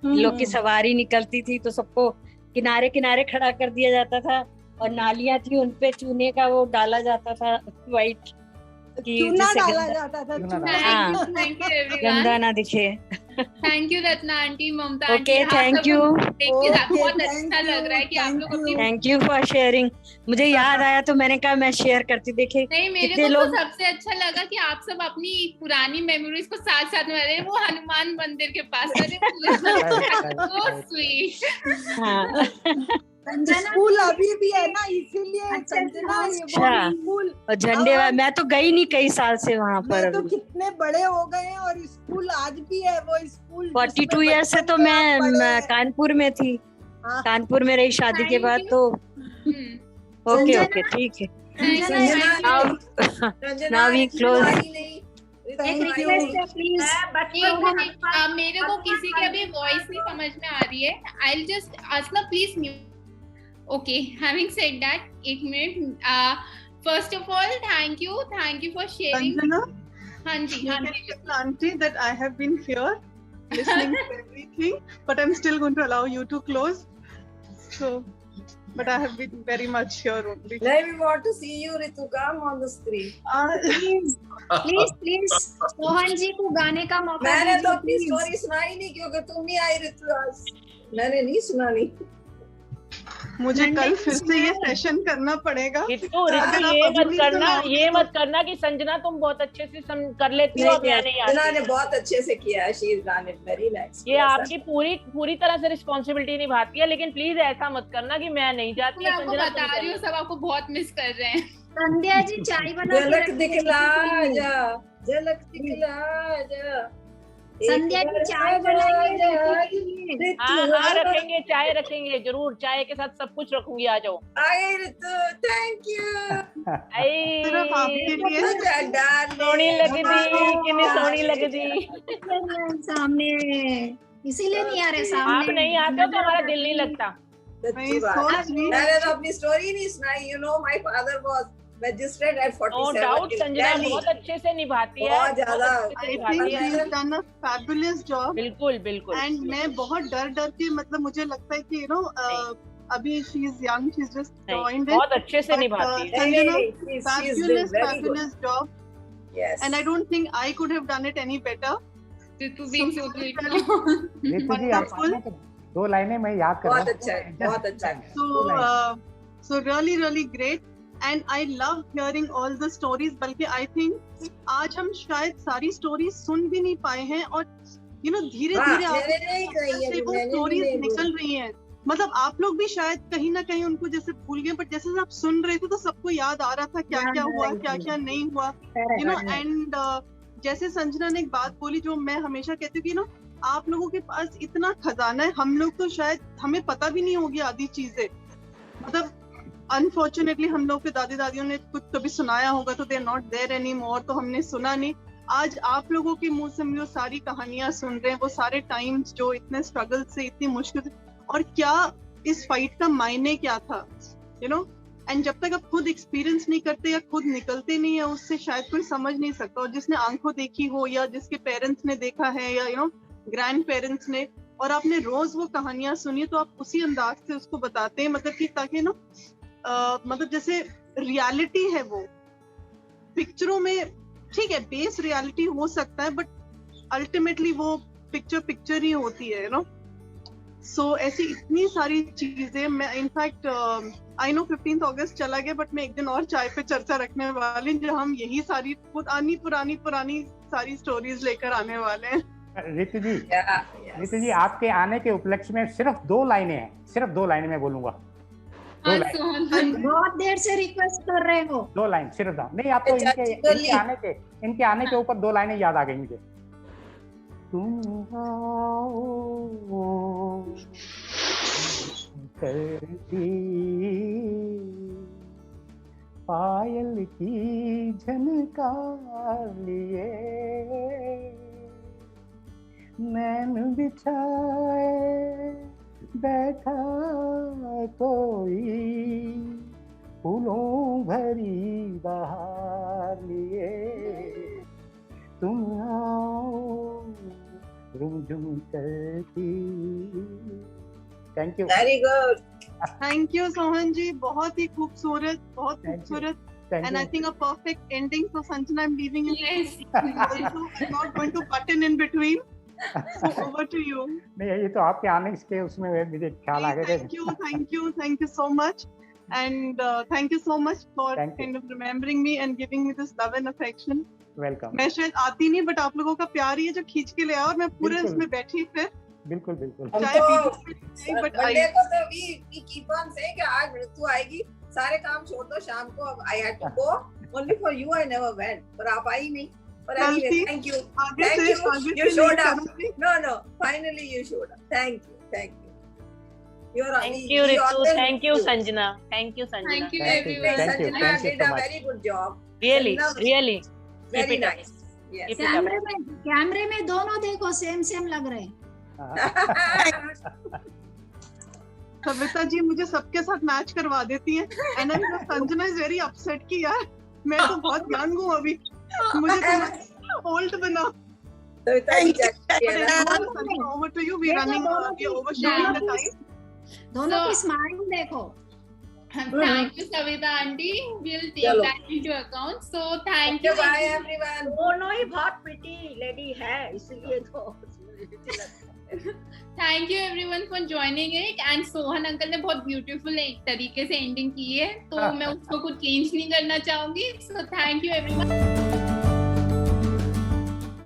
लोग की सवारी निकलती थी तो सबको किनारे किनारे खड़ा कर दिया जाता था, और नालियां थी उनपे चूने का वो डाला जाता था, व्हाइट चूना डाला जाता था। गंदा ना दिखे। Thank you Ratna aunty, Mamta aunty. Okay, thank you. बहुत अच्छा लग रहा है कि आप लोग अपनी, थैंक यू फॉर शेयरिंग। मुझे याद आया तो मैंने कहा मैं शेयर करती। देखे नहीं, मेरे को तो सबसे अच्छा लगा कि आप सब अपनी पुरानी मेमोरीज को साथ साथ में रहे। वो हनुमान मंदिर के पास, सो स्वीट। स्कूल अभी भी है ना, इसीलिए संजना स्कूल और झंडे, मैं तो गई नहीं कई साल से वहाँ पर। तो कितने बड़े हो गए हैं और स्कूल आज भी है। वो स्कूल 42 ईयर्स से तो मैं कानपुर में थी। कानपुर में रही शादी के बाद। तो ओके ओके, ठीक है। Now we close. मेरे को किसी की अभी वॉइस नहीं समझ में आ रही है। I just ask please mute. Okay, having said that, 1 minute. First of all, thank you for sharing. Sanjana, Hanji, you can tell auntie that I have been here listening to everything, but I'm still going to allow you to close. So, but I have been very much here only. Now we want to see you, Ritu. Come on the screen. Please, Mohan ji को गाने का मौका दीजिए। मैंने तो अपनी story सुनाई नहीं क्योंकि तुम नहीं आई रितु आज। मैंने नहीं सुनानी। मुझे कल फिर से ये सेशन करना पड़ेगा। रितु, ये मत करना कि संजना तुम बहुत अच्छे से कर लेती हो, मैं नहीं आती। संजना ने बहुत अच्छे से किया है, she is done it very nice. ये आपकी पूरी तरह से रिस्पांसिबिलिटी निभाती है, लेकिन प्लीज ऐसा मत करना कि मैं नहीं जाती। मैं आपको बता रही हूँ, सब आपको बहुत मिस कर रहे हैं। संध्या जी चाय बना के झलक दिखला जा, झलक दिखला जा। संध्या जी चाय बनाएंगे। हाँ, रखेंगे, चाय रखेंगे जरूर। चाय के साथ सब कुछ रखूंगी, आ जाओ। Thank you. सोनी लगदी, कितनी सोनी लगदी। सामने इसीलिए नहीं आ रहे सामने। आप नहीं आते तो हमारा दिल नहीं लगता। मैंने तो अपनी स्टोरी नहीं सुनाई। You know, my father was magistrate at 47. No doubt, Sanjana बहुत अच्छे से निभाती है। बहुत ज्यादा। I think she has done a fabulous job. बिल्कुल। And मैं बहुत डर के, मतलब मुझे लगता है कि अभी she is young, she's just joined it. बहुत अच्छे से निभाती है। Fabulous job. Yes. And I don't think I could have done it any better. Ritu being so grateful. 2 लाइनें मैं याद कर रहा हूँ। बहुत अच्छा। So really great. And I love hearing all the stories. बल्कि I think आज हम शायद सारी stories सुन भी नहीं पाए हैं, और धीरे-धीरे वो stories निकल रही हैं। मतलब आप लोग भी शायद कहीं ना कहीं उनको जैसे भूल गए, बट जैसे आप सुन रहे थे तो सबको याद आ रहा था क्या हुआ, क्या नहीं हुआ। एंड जैसे संजना ने एक बात बोली जो मैं हमेशा कहती हूँ कि आप लोगों के पास इतना खजाना है, हम लोग तो शायद हमें पता भी नहीं होगी आधी चीजें। मतलब अनफॉर्चुनेटली हम लोग के दादी दादियों ने कुछ कभी सुनाया होगा तो they are not there any more, तो हमने सुना नहीं। आज आप लोगों के मुंह से हम जो सारी कहानियां सुन रहे हैं, वो सारे टाइम्स जो इतने स्ट्रगल से, इतनी मुश्किल से, और क्या इस फाइट का मायने क्या था, एंड जब तक आप खुद एक्सपीरियंस नहीं करते या खुद निकलते नहीं है उससे, शायद कोई समझ नहीं सकता। और जिसने आंखों देखी हो या जिसके पेरेंट्स ने देखा है या ग्रैंड पेरेंट्स ने, और आपने रोज वो कहानियां सुनी, तो आप उसी अंदाज से उसको बताते हैं, मतलब कि ताकि मतलब जैसे रियलिटी है वो, पिक्चरों में ठीक है बेस रियलिटी हो सकता है, बट अल्टीमेटली वो पिक्चर ही होती है, यू नो। सो ऐसी इतनी सारी चीजें, मैं इनफैक्ट आई नो 15 अगस्त चला गया, बट मैं एक दिन और चाय पे चर्चा रखने वाली जब हम यही सारी पुरानी सारी स्टोरीज लेकर आने वाले हैं। रितु जी आपके आने के उपलक्ष्य में सिर्फ 2 लाइनें हैं, सिर्फ 2 लाइनें मैं बोलूंगा। बहुत देर से रिक्वेस्ट कर रहे हो। 2 लाइन सिर्फ 2। नहीं, आपको इनके आने के ऊपर 2 लाइनें याद आ गई मुझे। तुम आओ करती पायल की झनकार लिए, नैन बिछाए बैठा कोई फूलों भरी बहार लिए, तुम आओ रुमझुम करती। Thank you, very good, thank you Sohan ji, बहुत ही खूबसूरत, बहुत खूबसूरत, and I think a perfect ending. So Sanjana, I'm leaving you. Yes. Not going to butt in between. So over to you. नहीं, ये तो आपके आने के उसमें मुझे ख्याल आ गया। Thank you so much, and thank you so much for kind of remembering me and giving me this love and affection. Welcome. मैं शायद आती नहीं, बट आप लोगों का प्यार ही है जो खींच के ले आया, और मैं पूरे उसमें बैठी फिर। बिल्कुल। चाय पी, बट मंडे को तो we keep on saying कि आज ऋतु आएगी, सारे काम छोड़ दो शाम को। अब I had to go only for you, I never went, पर आप आई नहीं। But anyway, thank you. You showed up. No, finally you showed up. Thank you. Thank you, Ritu. Thank you, Sanjana. Thank you, everyone. Sanjana did a very good job. Really. Very nice. Yes. कैमरे में दोनों देखो same लग रहे हैं। कविता जी मुझे सबके साथ मैच करवा देती हैं, and then Sanjana is very upset कि यार मैं तो बहुत यंग हूँ अभी, मुझे तो ओल्ड बना। Over to you. We're running, we're overshooting the time. दोनों की स्माइल देखो। Thank you, Savita aunty. We'll take that into account. So thank you. Bye everyone. दोनों ही बहुत pretty lady है, इसलिए तो। Thank you everyone for joining it. And Sohan uncle ने बहुत beautiful एक तरीके से ending की है, तो मैं उसको कुछ change नहीं करना चाहूंगी. So thank you everyone.